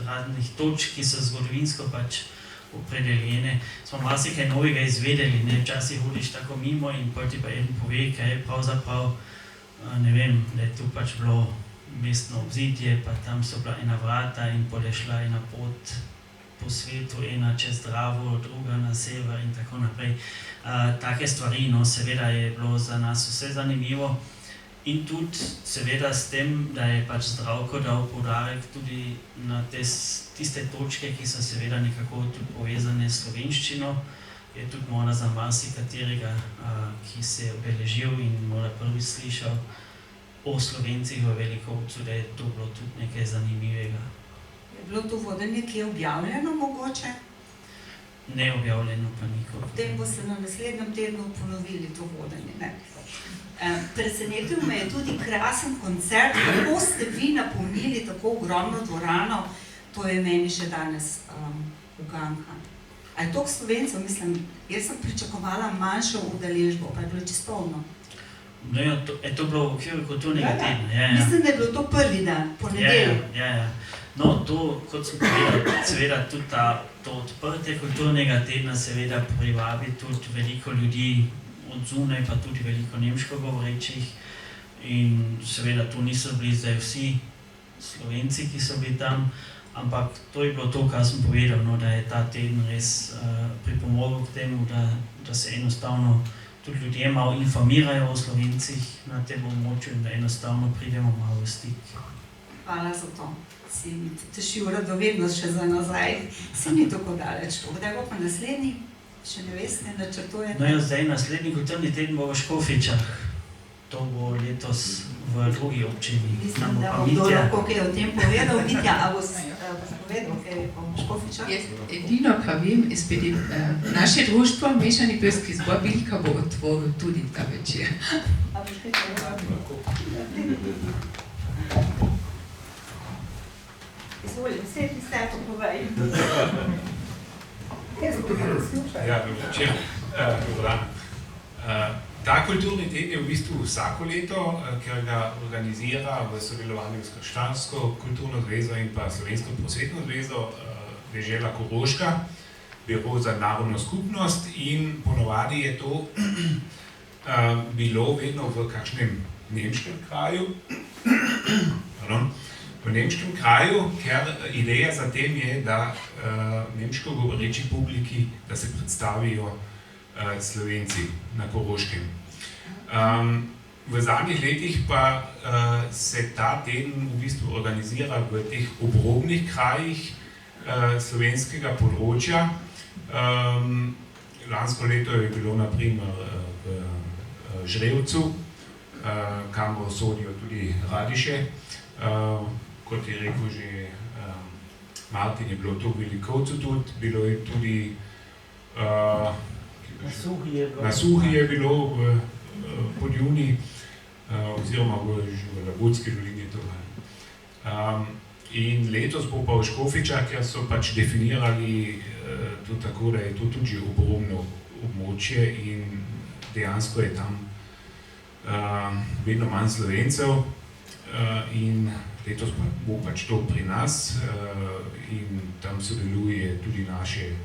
raznih točk, ki so zgodovinsko pač opredeljene, smo marsikaj novega izvedeli, ne, včasih hodiš tako mimo in potem ti pa eden pove, kaj je pravzaprav, ne vem, da je tu pač bilo mestno obzidje, pa tam so bila ena vrata in potem je šla ena pot po svetu, ena čez Dravo, druga na sever in tako naprej. Take stvari, no, seveda je bilo za nas vse zanimivo in tudi seveda s tem, da je pač Zdravko dal poudarek tudi na tiste točke, ki so seveda nekako tudi povezane s slovenščino, je tudi morda za marsikaterega, ki se je obeležil in morda prvi slišal o Slovencih v Velikovcu, da je to bilo tudi nekaj zanimivega. Je bilo to vodenje, ki je objavljeno mogoče? Neobjavljeno pa nikoli. Potem bo se na naslednjem tednu ponovili to vodenje, ne? Presenetil me je tudi krasen koncert, kako ste vi napolnili tako ogromno dvorano, to je meni še danes uganka. A je toliko Slovencev, mislim, jaz sem pričakovala manjšo udeležbo, pa je bilo čistovno. No ja, je to bilo v okviru kulturnega tedna. Ja. Mislim, da je bilo to prvi dan, ponedeljek. Ja. No, to, kot sem povedal, seveda tudi to odprtje kulturnega tedna seveda privabi tudi veliko ljudi od zunaj, pa tudi veliko nemško govorečih in seveda to niso bili zdaj vsi Slovenci, ki so bili tam, ampak to je bilo to, kar sem povedal, no, da je ta teden res pripomogel k temu, da se enostavno tudi ljudje malo informirajo o Slovencih na tem območju in da enostavno pridemo malo v stik. Hvala za to. Si mi tešil radovednost še za nazaj. Si ni tako daleč. Kdaj bo pa naslednji? Še ne veste, načrtujete? No ja, zdaj naslednji kulturni teden bo v Škofičah. To bo letos v drugi občini. Mislim, da bo kdo lahko kaj o tem povedal. Mitja, a boš povedal kaj o Škofičah? Edino, kar vem, naše društvo, Mešani pevski zbor Bilka bo otvoril tudi ta večer. A boš kaj povedal? Izvolim, sedni se, pa povej. Ja, dobro večer. Ta kulturni teden je v bistvu vsako leto, ker ga organizira v sodelovanju s Krščansko kulturno zvezo in pa Slovensko prosvetno zvezo dežela Koroška, Biro za narodno skupnost in ponovadi je to bilo vedno v kakšnem nemškem kraju. V nemškem kraju, ker ideja za tem je, da nemško govoreči publiki, da se predstavijo Slovenci na Koroškem. V zadnjih letih pa se ta teden v bistvu organizira v teh obrobnih krajih slovenskega področja. Lansko leto je bilo na primer v Žrevcu, kamor sodijo tudi Radiše. Kot je rekel že Martin, je bilo to v Velikovcu tudi, bilo je tudi na Suhi je bilo v Podjuni, oziroma v Labudski dolini. In letos bo pa v Škofičah, ker so pač definirali to tako, da je to tudi že obrobno območje in dejansko je tam vedno manj Slovencev in letos bo pač to pri nas in tam sodeluje tudi naše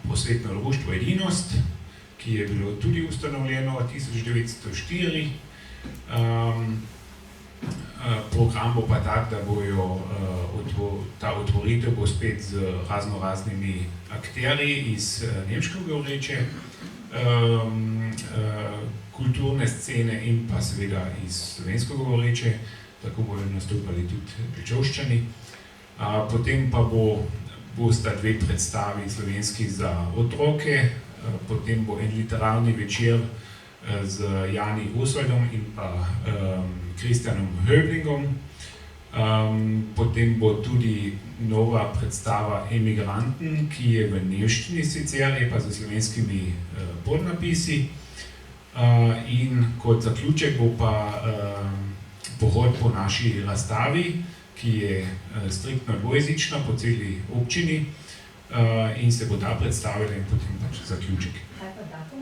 prosvetno društvo Edinost, ki je bilo tudi ustanovljeno 1904. Program bo pa tak, da bojo ta otvoritev bo spet z raznoraznimi akterji iz nemško govoreče kulturne scene in pa seveda iz slovensko govoreče, tako bojo nastopali tudi Bečovščani. Potem pa bosta dve predstavi slovenski za otroke, potem bo en literarni večer z Jani Osvaldom in pa Kristjanom Höblingom. Potem bo tudi nova predstava Emigranten, ki je v nemščini sicer, je pa z slovenskimi podnapisi. In kot zaključek bo pa pohod po naši razstavi, ki je striktno dvojezična po celi občini in se bo ta predstavila in potem pač zaključek. Kaj pa datum?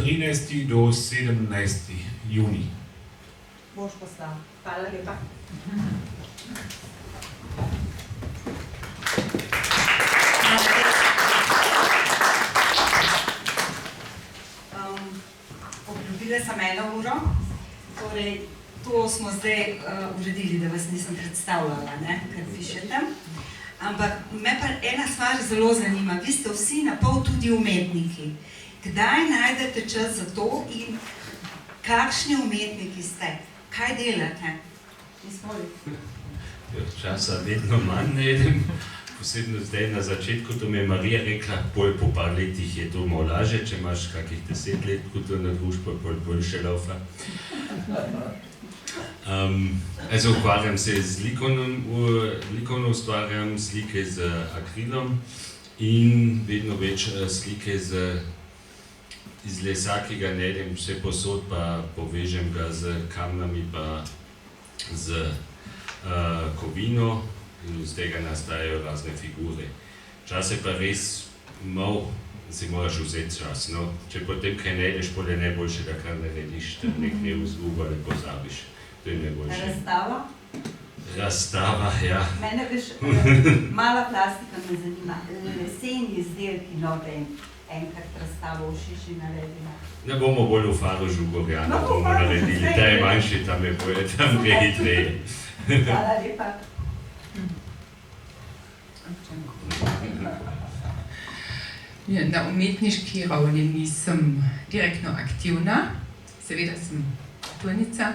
13. do 17. junij. Boš poslal. Hvala lepa. Obljubila sem 1 uro, torej to smo zdaj uredili, da vas nisem predstavljala, ne, ker pišete. Ampak me pa ena stvar zelo zanima, vi ste vsi napol tudi umetniki. Kdaj najdete čas za to in kakšni umetniki ste? Kaj delate? Časa vedno manj najdem, posebno zdaj na začetku, to mi je Marija rekla, pol po par letih je to malo laže, če imaš kakih 10 let kulturna družba, pol še laufa. Ukvarjam se z likovno ustvarjam slike z akrilom in vedno več slike iz lesa, ki ga najdem vse posod, pa povežem ga z kamnami pa z kovino in iz tega nastajajo razne figure. Čas je pa res malo, si moraš vzeti čas, no. Če potem kaj najdeš, pol je najboljše, da kar narediš, da nekaj vzgubo ali pozabiš. To je najboljše. Razstava? Razstava, ja. Mene veš, mala plastika me zanima. Leseni izdelki nove enkrat razstavo v Šiši naredila. Ne bomo bolj v Farožu Gorjana bomo naredili, ta je manjši, tam je bolje, tam gre hitreje. Hvala lepa. Ja, na umetniški ravni nisem direktno aktivna, seveda sem kulturnica.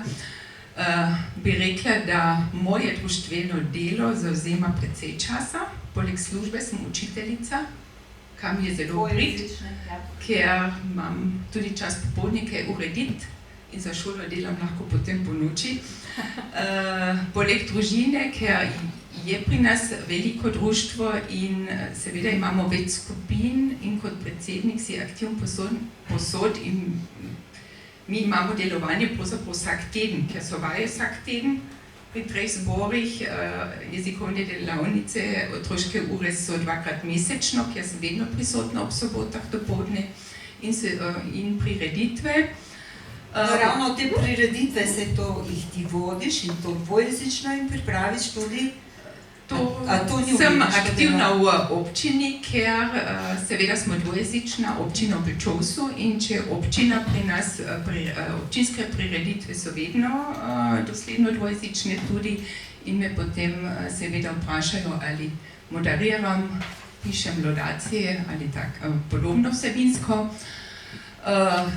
Bi rekla, da moje društveno delo zavzema precej časa, poleg službe sem učiteljica, kar mi je zelo prid, ker imam tudi čas popoldne kaj urediti in za šolo delam lahko potem po noči. Poleg družine, ker je pri nas veliko društvo in seveda imamo več skupin in kot predsednik si aktivno posod in mi imamo delovanje pravzaprav vsak teden, ker so vaje vsak teden. Pri 3 zborih jezikovne delavnice, otroške ure so 2-krat mesečno, kjer sem vedno prisotna ob sobotah dopoldne in prireditve. Ravno te prireditve se to jih ti vodiš in to dvojezično in pripraviš tudi? Sem aktivna v občini, ker seveda smo dvojezična občina v Bečovsu in če občina pri nas, občinske prireditve so vedno dosledno dvojezične tudi in me potem seveda vprašajo, ali moderiram, pišem laudacije ali tako podobno vsebinsko.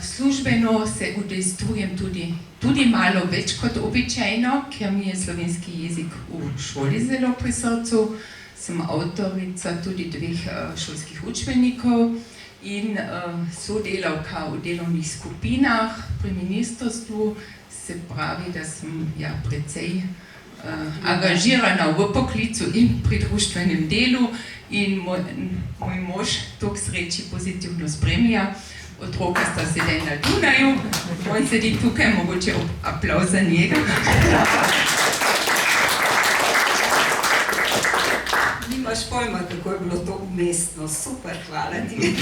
Službeno se udejstvujem tudi malo več kot običajno, ker mi je slovenski jezik v šoli zelo pri srcu. Sem avtorica tudi 2 šolskih učbenikov in sodelavka v delovnih skupinah pri ministrstvu, se pravi, da sem precej angažirana v poklicu in pri društvenem delu in moj mož to k sreči pozitivno spremlja. Otroka sta sedaj na Dunaju, on sedi tukaj, mogoče aplavz za njega. Nimaš pojma, kako je bilo to umestno, super, hvala ti.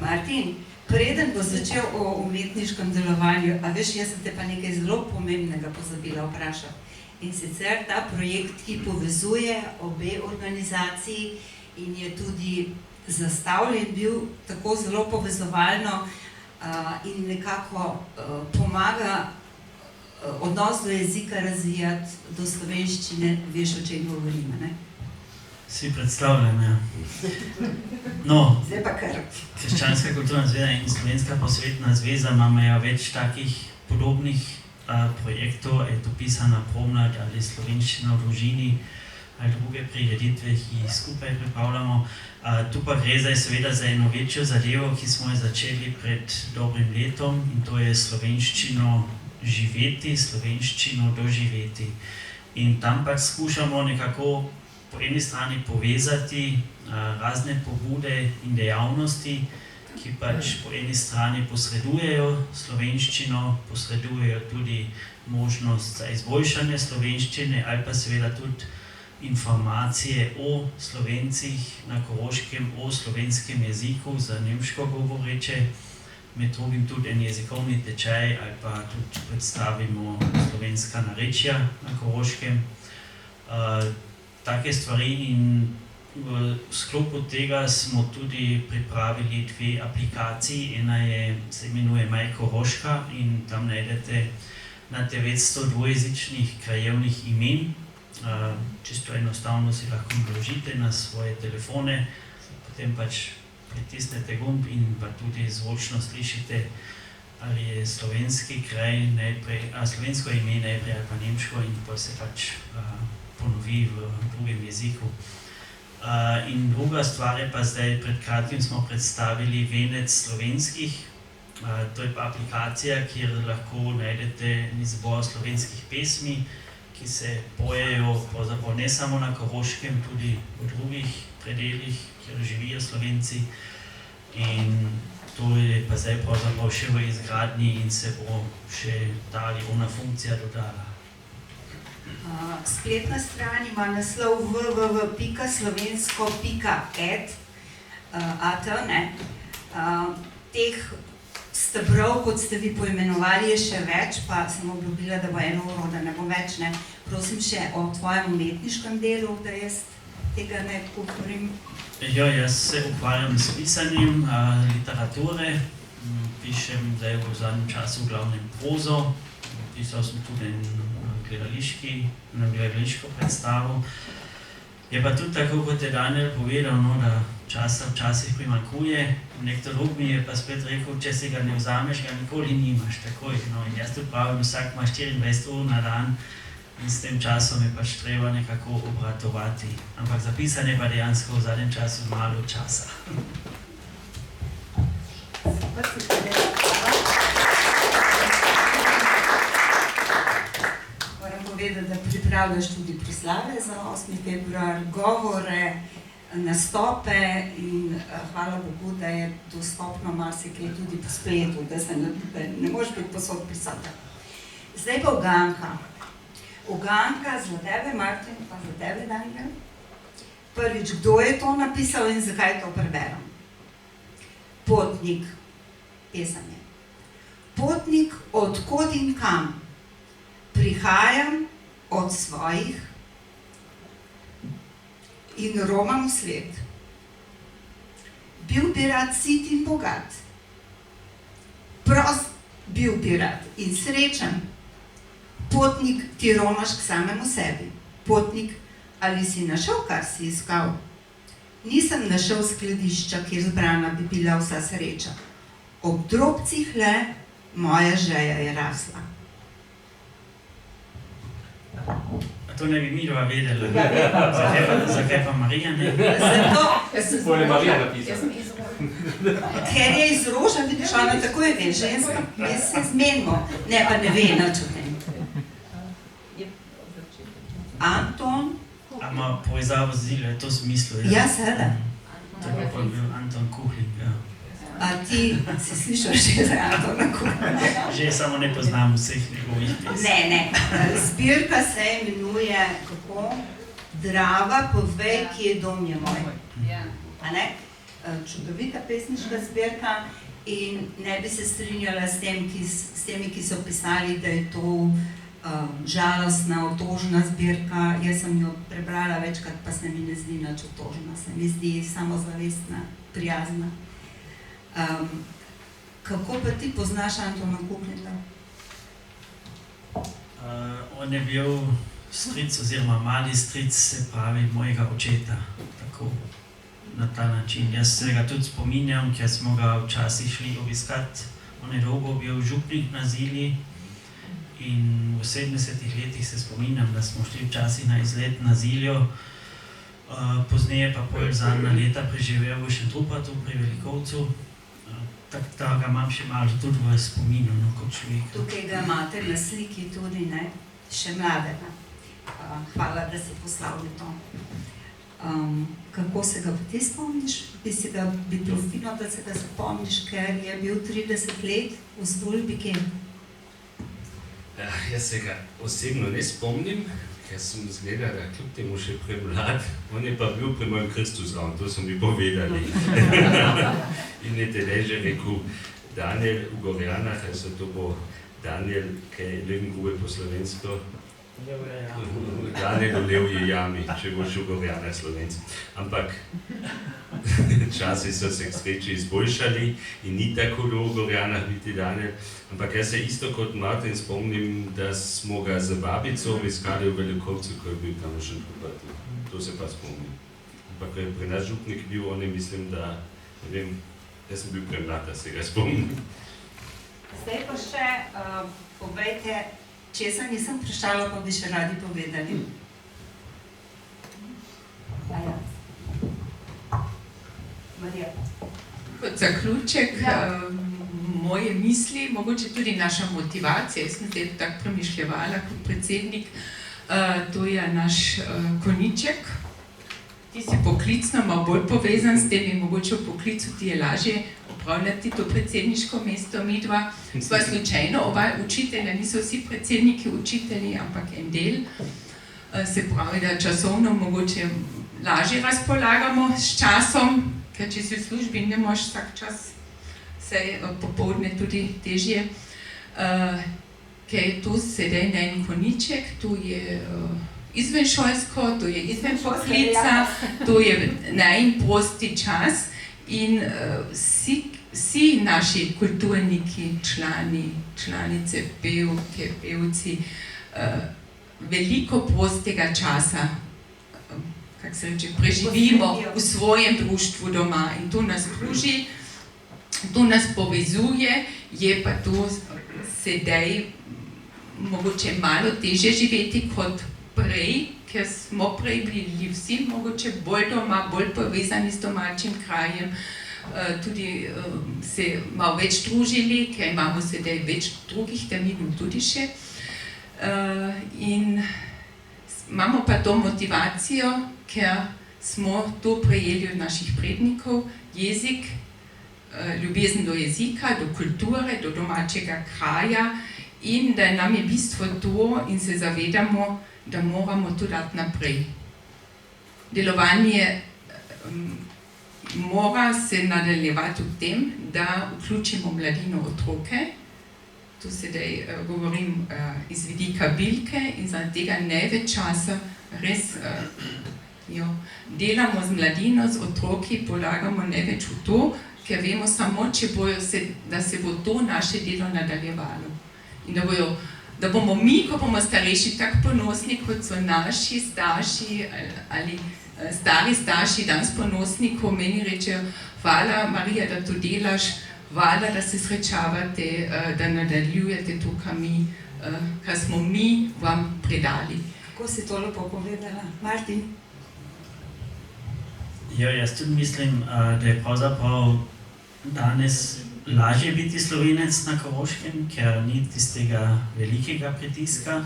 Martin, preden bo začel o umetniškem delovanju, a veš, jaz sem te pa nekaj zelo pomembnega pozabila vprašati. In sicer ta projekt, ki povezuje obe organizaciji in je tudi zastavljen bil tako zelo povezovalno in nekako pomaga odnos do jezika razvijati, do slovenščine, veš, o čem govorim, ne? Si predstavljam, ja. No, zdaj pa kar. Krščanska kulturna zveza in Slovenska prosvetna zveza imamo več takih podobnih projektov, je to pisana pomlad ali slovenščina v družini, ali druge prireditve, ki jih skupaj pripravljamo. Tu pa gre zdaj seveda za eno večjo zadevo, ki smo jo začeli pred dobrim letom in to je slovenščino živeti, slovenščino doživeti. In tam pa skušamo nekako po eni strani povezati razne pobude in dejavnosti, ki pač po eni strani posredujejo slovenščino, posredujejo tudi možnost za izboljšanje slovenščine ali pa seveda tudi informacije o Slovencih na Koroškem, o slovenskem jeziku za nemško govoreče, med drugim tudi en jezikovni tečaj ali pa tudi predstavimo slovenska narečja na Koroškem. Take stvari in v sklopu tega smo tudi pripravili dve aplikaciji. Ena se imenuje Maj Koroška in tam najdete na 900 dvojezičnih krajevnih imen. Čisto enostavno si lahko vložite na svoje telefone, potem pač pritisnete gumb in pa tudi zvočno slišite, ali je slovenski kraj slovensko ime najprej ali pa nemško in pa se pač ponovi v drugem jeziku. In druga stvar je pa zdaj, pred kratkim smo predstavili Venec slovenskih. To je pa aplikacija, kjer lahko najdete izbor slovenskih pesmi, ki se pojejo pravzaprav ne samo na Koroškem, tudi v drugih predelih, kjer živijo Slovenci. In to je pa zdaj pravzaprav še v izgradnji in se bo še ta ali ona funkcija dodala. Spletna stran ima naslov www.slovensko.at. Teh stebrov, kot ste vi poimenovali, je še več, pa sem obljubila, da bo 1 uro, da ne bo več. Prosim še o tvojem umetniškem delu, da jaz tega ne govorim. Ja, jaz se ukvarjam s pisanjem literature, pišem zdaj v zadnjem času v glavnem prozo, pisal sem tudi gledališko predstavo. Je pa tudi tako, kot je Daniel povedal, da časa včasih primanjkuje. Nekdo drug mi je pa spet rekel, če si ga ne vzameš, ga nikoli nimaš takoj. In jaz tudi pravim, vsak ima 24 ur na dan in s tem časom je pač treba nekako obratovati. Ampak za pisanje pa dejansko v zadnjem času malo časa. Moram povedati, da pripravljaš tudi proslave za 8. februar, govore, nastope in hvala Bogu, da je dostopno marsikaj tudi po spletu, da ne moreš biti posod prisoten. Zdaj pa uganka. Uganka za tebe, Martin, pa za tebe, Daniel. Prvič, kdo je to napisal in zakaj to preberem? Potnik, pesanje. Potnik, odkod in kam? Prihajam od svojih in romam v svet. Bil bi rad sit in bogat. Prost bil bi rad in srečen. Potnik, ti romaš k samemu sebi. Potnik, ali si našel, kar si iskal? Nisem našel skladišča, kjer zbrana bi bila vsa sreča. Ob drobcih le moja žeja je rasla. To ne bi midva vedela. Zakaj pa Marija ne? Zato, je Marija napisala. ker je iz Roža, vidiš, ona tako je ve, ženska, jaz se zmenimo, ne pa ne ve nič o tem. Anton? A ima povezavo z Zilo, je to smislu? Ja, seveda. To je pa bil Anton Kuhling, ja. A ti si slišal že za Antona Kuhlinga? Že samo ne poznam vseh njegovih pesmi. Ne. Zbirka se imenuje kako? Drava, povej, kje je dom je moj. A ne? Čudovita pesniška zbirka in ne bi se strinjala s temi, ki so pisali, da je to žalostna, otožna zbirka. Jaz sem jo prebrala večkrat, pa se mi ne zdi nič otožna. Se mi zdi samozavestna, prijazna. Kako pa ti poznaš Antona Kuhlinga? On je bil stric oziroma mali stric, se pravi, mojega očeta. Tako, na ta način. Jaz se ga tudi spominjam, ker smo ga včasih šli obiskat. On je dolgo bil župnik na Zili in v 70-ih letih se spominjam, da smo šli včasih na izlet na Ziljo. Pozneje pa pol zadnja leta preživel v Šentrupatu pri Velikovcu. Tako da ga imam še malo tudi v spominu, kot človek. Tukaj ga imate na sliki tudi, ne? Še mladega. Hvala, da si poslal to. Kako se ga pa ti spomniš? Bi bilo fino, da se ga spomniš, ker je bil 30 let v službi Kem. Jaz se ga osebno ne spomnim, ker sem izgledal, da kljub temu še premlad. On je pa bil pri mojem krstu zraven, to so mi povedali. In je tedaj že rekel, Daniel v Gorjanah, so to bo Daniel, ki je Löwengrube po slovensko. Daniel v Levji jami, če boš v Gorjanah Slovenci. Ampak časi so se k sreči izboljšali in ni tako v Gorjanah biti Daniel. Ampak jaz se isto kot Martin spomnim, da smo ga z babico obiskali v Velikovcu, ko je bil tam še podprti. To se pa spomnim. Ampak ko je pri nas župnik bil, on je mislim, da, ne vem, jaz sem bil premlad, da se ga spomnim. Zdaj pa še povejte, česa nisem vprašala, pa bi še radi povedali. Marija. Kot zaključek moje misli, mogoče tudi naša motivacija, jaz sem zdaj tako premišljevala kot predsednik, to je naš konjiček. Ti si poklicno malo bolj povezan s tem in mogoče v poklicu ti je lažje upravljati to predsedniško mesto. Midva sva slučajno oba učitelja, niso vsi predsedniki učitelji, ampak en del. Se pravi, da časovno mogoče lažje razpolagamo s časom, ker če si v službi ne moreš vsak čas, se popoldne tudi težje. Ker je to sedaj na en konjiček, to je izvenšolsko, to je izven poklica, to je najprosti čas in vsi naši kulturniki, članice, pevke, pevci, veliko prostega časa, kako se reče, preživimo v svojem društvu doma in to nas druži, to nas povezuje, je pa to sedaj mogoče malo težje živeti kot prej, ker smo prej bili vsi mogoče bolj doma, bolj povezani s domačim krajem, tudi se malo več družili, ker imamo sedaj več drugih terminov tudi še. In imamo pa to motivacijo, ker smo to prejeli od naših prednikov, jezik, ljubezen do jezika, do kulture, do domačega kraja in da nam je bistvo to in se zavedamo, da moramo to dati naprej. Delovanje mora se nadaljevati v tem, da vključimo mladino, otroke. To sedaj govorim iz vidika Bilke in zaradi tega največ časa res delamo z mladino, z otroki, polagamo največ v to, ker vemo samo, da se bo to naše delo nadaljevalo. In da bomo mi, ko bomo starejši, tako ponosni, kot so naši starši ali stari starši danes ponosni, ko meni rečejo, hvala Marija, da to delaš, hvala, da se srečavate, da nadaljujete to, kar smo mi vam predali. Kako si to lepo povedala? Martin? Ja, jaz tudi mislim, da je pravzaprav danes lažje biti Slovenec na Koroškem, ker ni tistega velikega pritiska.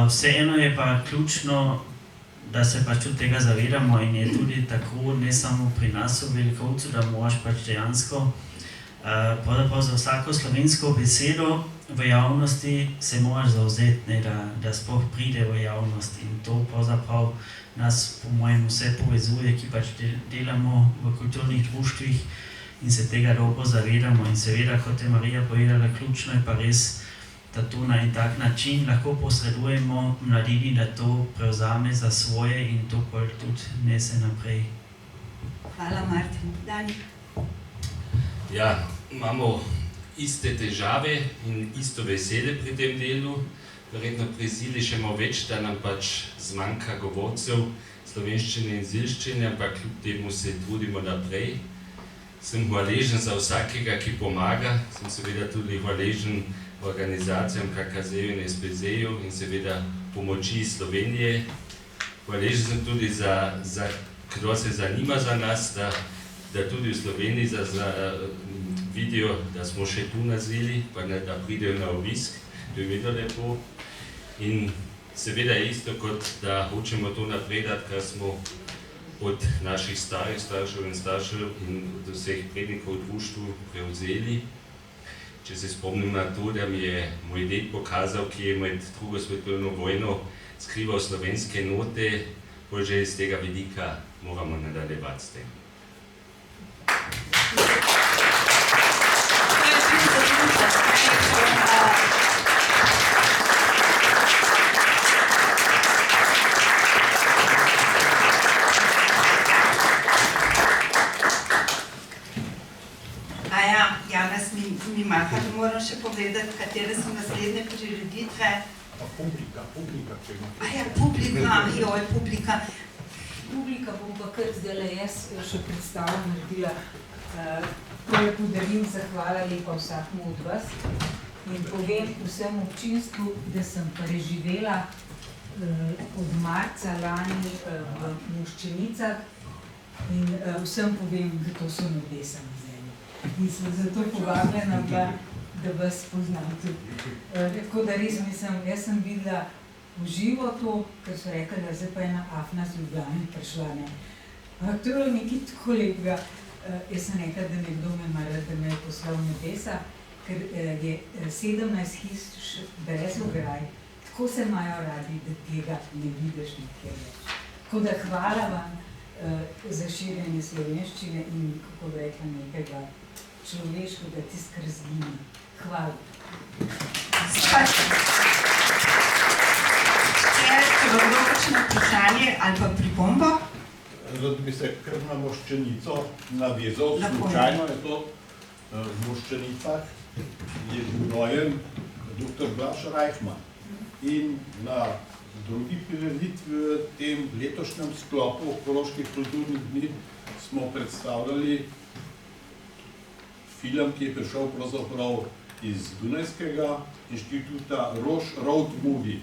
Vseeno je pa ključno, da se pač tudi tega zavedamo in je tudi tako, ne samo pri nas v Velikovcu, da moraš pač dejansko pravzaprav za vsako slovensko besedo v javnosti se moraš zavzeti, da sploh pride v javnost in to pravzaprav nas po mojem vse povezuje, ki pač delamo v kulturnih društvih in se tega dobro zavedamo in seveda, kot je Marija povedala, ključno je pa res, da to na en tak način lahko posredujemo mladini, da to prevzame za svoje in to pol tudi nese naprej. Hvala, Martin. Dani? Ja, imamo iste težave in isto veselje pri tem delu. Verjetno pri Zili še malo več, da nam pač zmanjka govorcev slovenščine in zilščine, ampak kljub temu se trudimo naprej. Sem hvaležen za vsakega, ki pomaga, sem seveda tudi hvaležen organizacijam KKZ-ju in SPZ-ju in seveda pomoči Slovenije. Hvaležen sem tudi za kdo se zanima za nas, da tudi v Sloveniji vidijo, da smo še tu na Zili, pa ne, da pridejo na obisk, to je vedno lepo. In seveda je isto, kot da hočemo to napredati, kar smo od naših starih staršev in staršev in od vseh prednikov v društvu prevzeli. Če se spomnim na to, da mi je moj ded pokazal, ki je med drugo svetovno vojno skrival slovenske note, bolj že iz tega vidika moramo nadaljevati s tem. Moram še povedati, katere so naslednje prireditve. Publika, če ima. Publika. Publika bom pa kar zdajle jaz še predstavo naredila. To je podarim zahvala lepa vsakmu od vas. In povem vsem občinstvu, da sem preživela od marca lani v Moščenicah in vsem povem, da to so nebesa na zemlji. In sem zato povabljena bila, da vas poznam tudi. Tako da res mislim, jaz sem videla v živo to, ker so rekli, da zdaj pa ena Afna z Ljubljane prišla. Ampak to je bilo nekaj tako lepega. Jaz sem rekla, da nekdo me ima rad, da me je poslal v nebesa, ker je 17 hiš brezov graj. Tako se imajo radi, da tega ne vidiš nikjer več. Tako da hvala vam za širjenje slovenščine in, kako bi rekla, nekega človeškega, tist, kar zgine. Hvala. Če bo bilo kakšno vprašanje ali pa pripombo? Rad bi se kar na Moščenico navezal. Slučajno je to v Moščenicah je rojen dr. Blaž Reichmann. In na drugi prireditvi v tem letošnjem sklopu Koroških kulturnih dni smo predstavljali film, ki je prišel pravzaprav iz Dunajskega inštituta Road Movie.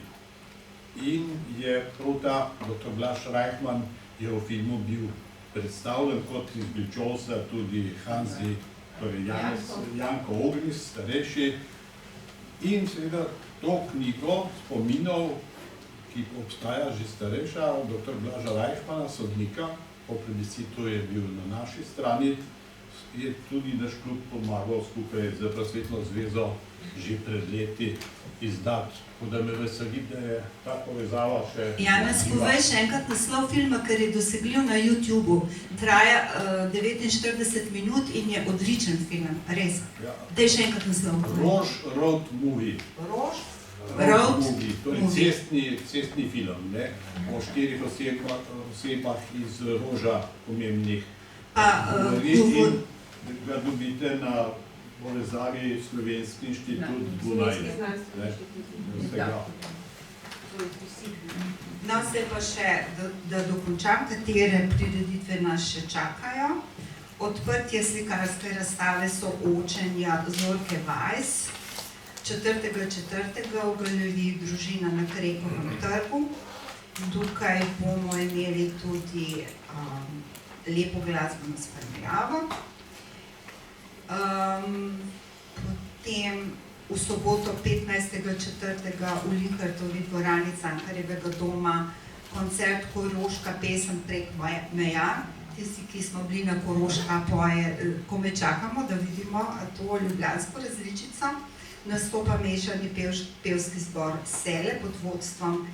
In je prav ta dr. Blaž Reichmann je v filmu bil predstavljen kot izbličal se tudi Hanzi, torej Janko Ogris, starejši. In seveda to knjigo spominov, ki obstaja že starejša, dr. Blaža Reichmanna, sodnika, po plebiscitu je bil na naši strani, je tudi naš klub pomagal skupaj z Prosvetno zvezo že pred leti izdati. Tako da me veseli, da je ta povezava še... Janez, povej še enkrat naslov filma, ker je dosegljiv na YouTubu. Traja 49 minut in je odličen film, res. Daj še enkrat naslov. Road Movie. Road Movie, torej cestni film, o 4 osebah iz Roža pomembnih. In ga dobite na povezavi Slovenski inštitut Dunaj. No, zdaj pa še, da dokončam, katere prireditve nas še čakajo. Odprtje slikarske razstave Soočenja Zorke Weiss, 4.4. v galeriji Družina na Krekovem trgu. Tukaj bomo imeli tudi lepo glasbeno spremljavo. Potem v soboto 15.4. v Linhartovi dvorani Cankarjevega doma koncert Koroška pesem prek meja. Tisti, ki smo bili na Koroška, kome čakamo, da vidimo to ljubljansko različico. Nastopa mešani pevski zbor Sele pod vodstvom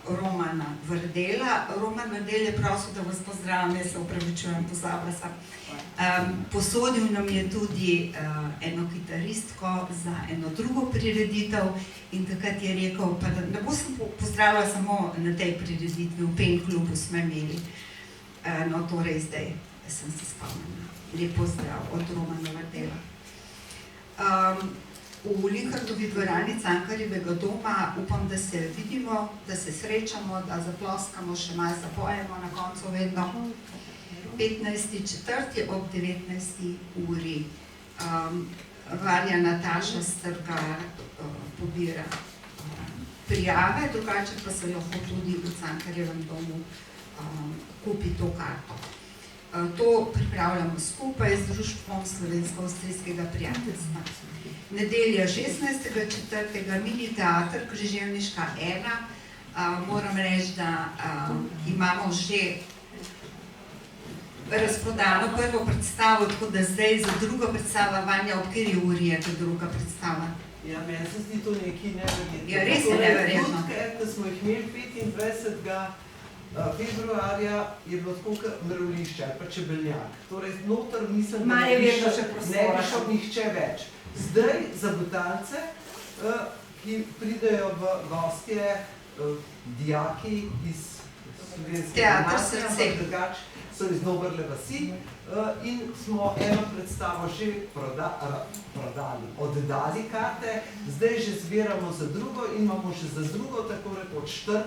Romana Vrdela. Roman Vrdel je prosil, da vas pozdravim, jaz se upravičujem, pozabila sem. Posodil nam je tudi eno kitaristko za eno drugo prireditev in takrat je rekel, pa da ne bo sem pozdravila samo na tej prireditvi, v Pen klubu smo imeli. No, torej zdaj sem se spomnila. Lep pozdrav od Romana Vrdela. V Linhartovi dvorani Cankarjevega doma upam, da se vidimo, da se srečamo, da zaploskamo, še malo zapojemo na koncu vedno. 15.4. ob 19. uri. Varja Nataša Strgar pobira prijave, drugače pa se lahko tudi v Cankarjevem domu kupi to karto. To pripravljamo skupaj z Društvom Slovensko-avstrijskega prijateljstva. Nedelja 16.4. mini teater Križevniška 1. Moram reči, da imamo že razprodano prvo predstavo, tako da zdaj za drugo predstavo, Vanja, ob kateri uri je ta druga predstava? Ja, meni se zdi to nekaj neverjetno. Ja, res je neverjetno. Da smo jih imeli 25. februarja, je bilo tako kot mravljišče ali pa čebeljak. Torej, noter mislim, da ne bi šel nihče več. Zdaj za Butalce, ki pridejo v gostje dijaki iz slovenskega naselja, ampak drugače so iz Nobrle vasi in smo eno predstavo že oddali karte, zdaj že zbiramo za drugo in imamo že za drugo tako rekoč 40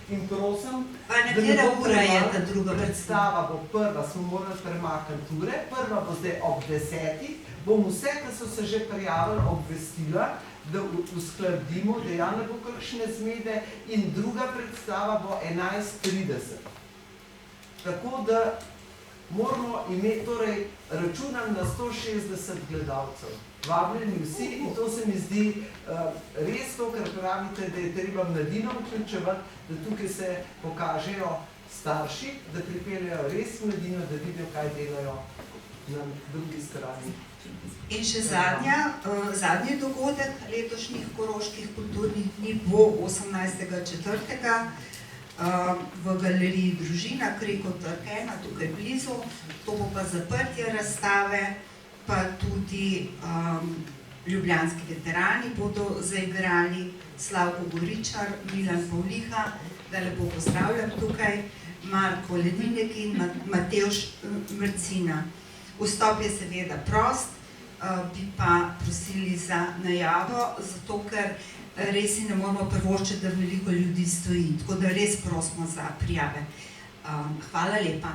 in prosim, da ne bo premalo. Ta druga predstava bo prva, smo morali premakniti ure, prva bo zdaj ob 10. Bom vse, ki so se že prijavili, obvestila, da uskladimo, da ja ne bo kakšne zmede in druga predstava bo 11:30. Tako da moramo imeti, torej računam na 160 gledalcev. Vabljeni vsi in to se mi zdi res to, kar pravite, da je treba mladino vključevati, da tukaj se pokažejo starši, da pripeljajo res mladino, da vidijo, kaj delajo na drugi strani. In še zadnji dogodek letošnjih Koroških kulturnih dni bo 18.4. V galeriji Družina, Krekov trg 1, tukaj blizu. To bo pa zaprtje razstave, pa tudi ljubljanski veterani bodo zaigrali, Slavko Goričar, Milan Pavliha, da lepo pozdravljam tukaj, Marko Ledinek in Matevž Mrcina. Vstop je seveda prost, bi pa prosili za najavo, zato ker res si ne moramo privoščiti, da veliko ljudi stoji, tako da res prosimo za prijave. Hvala lepa.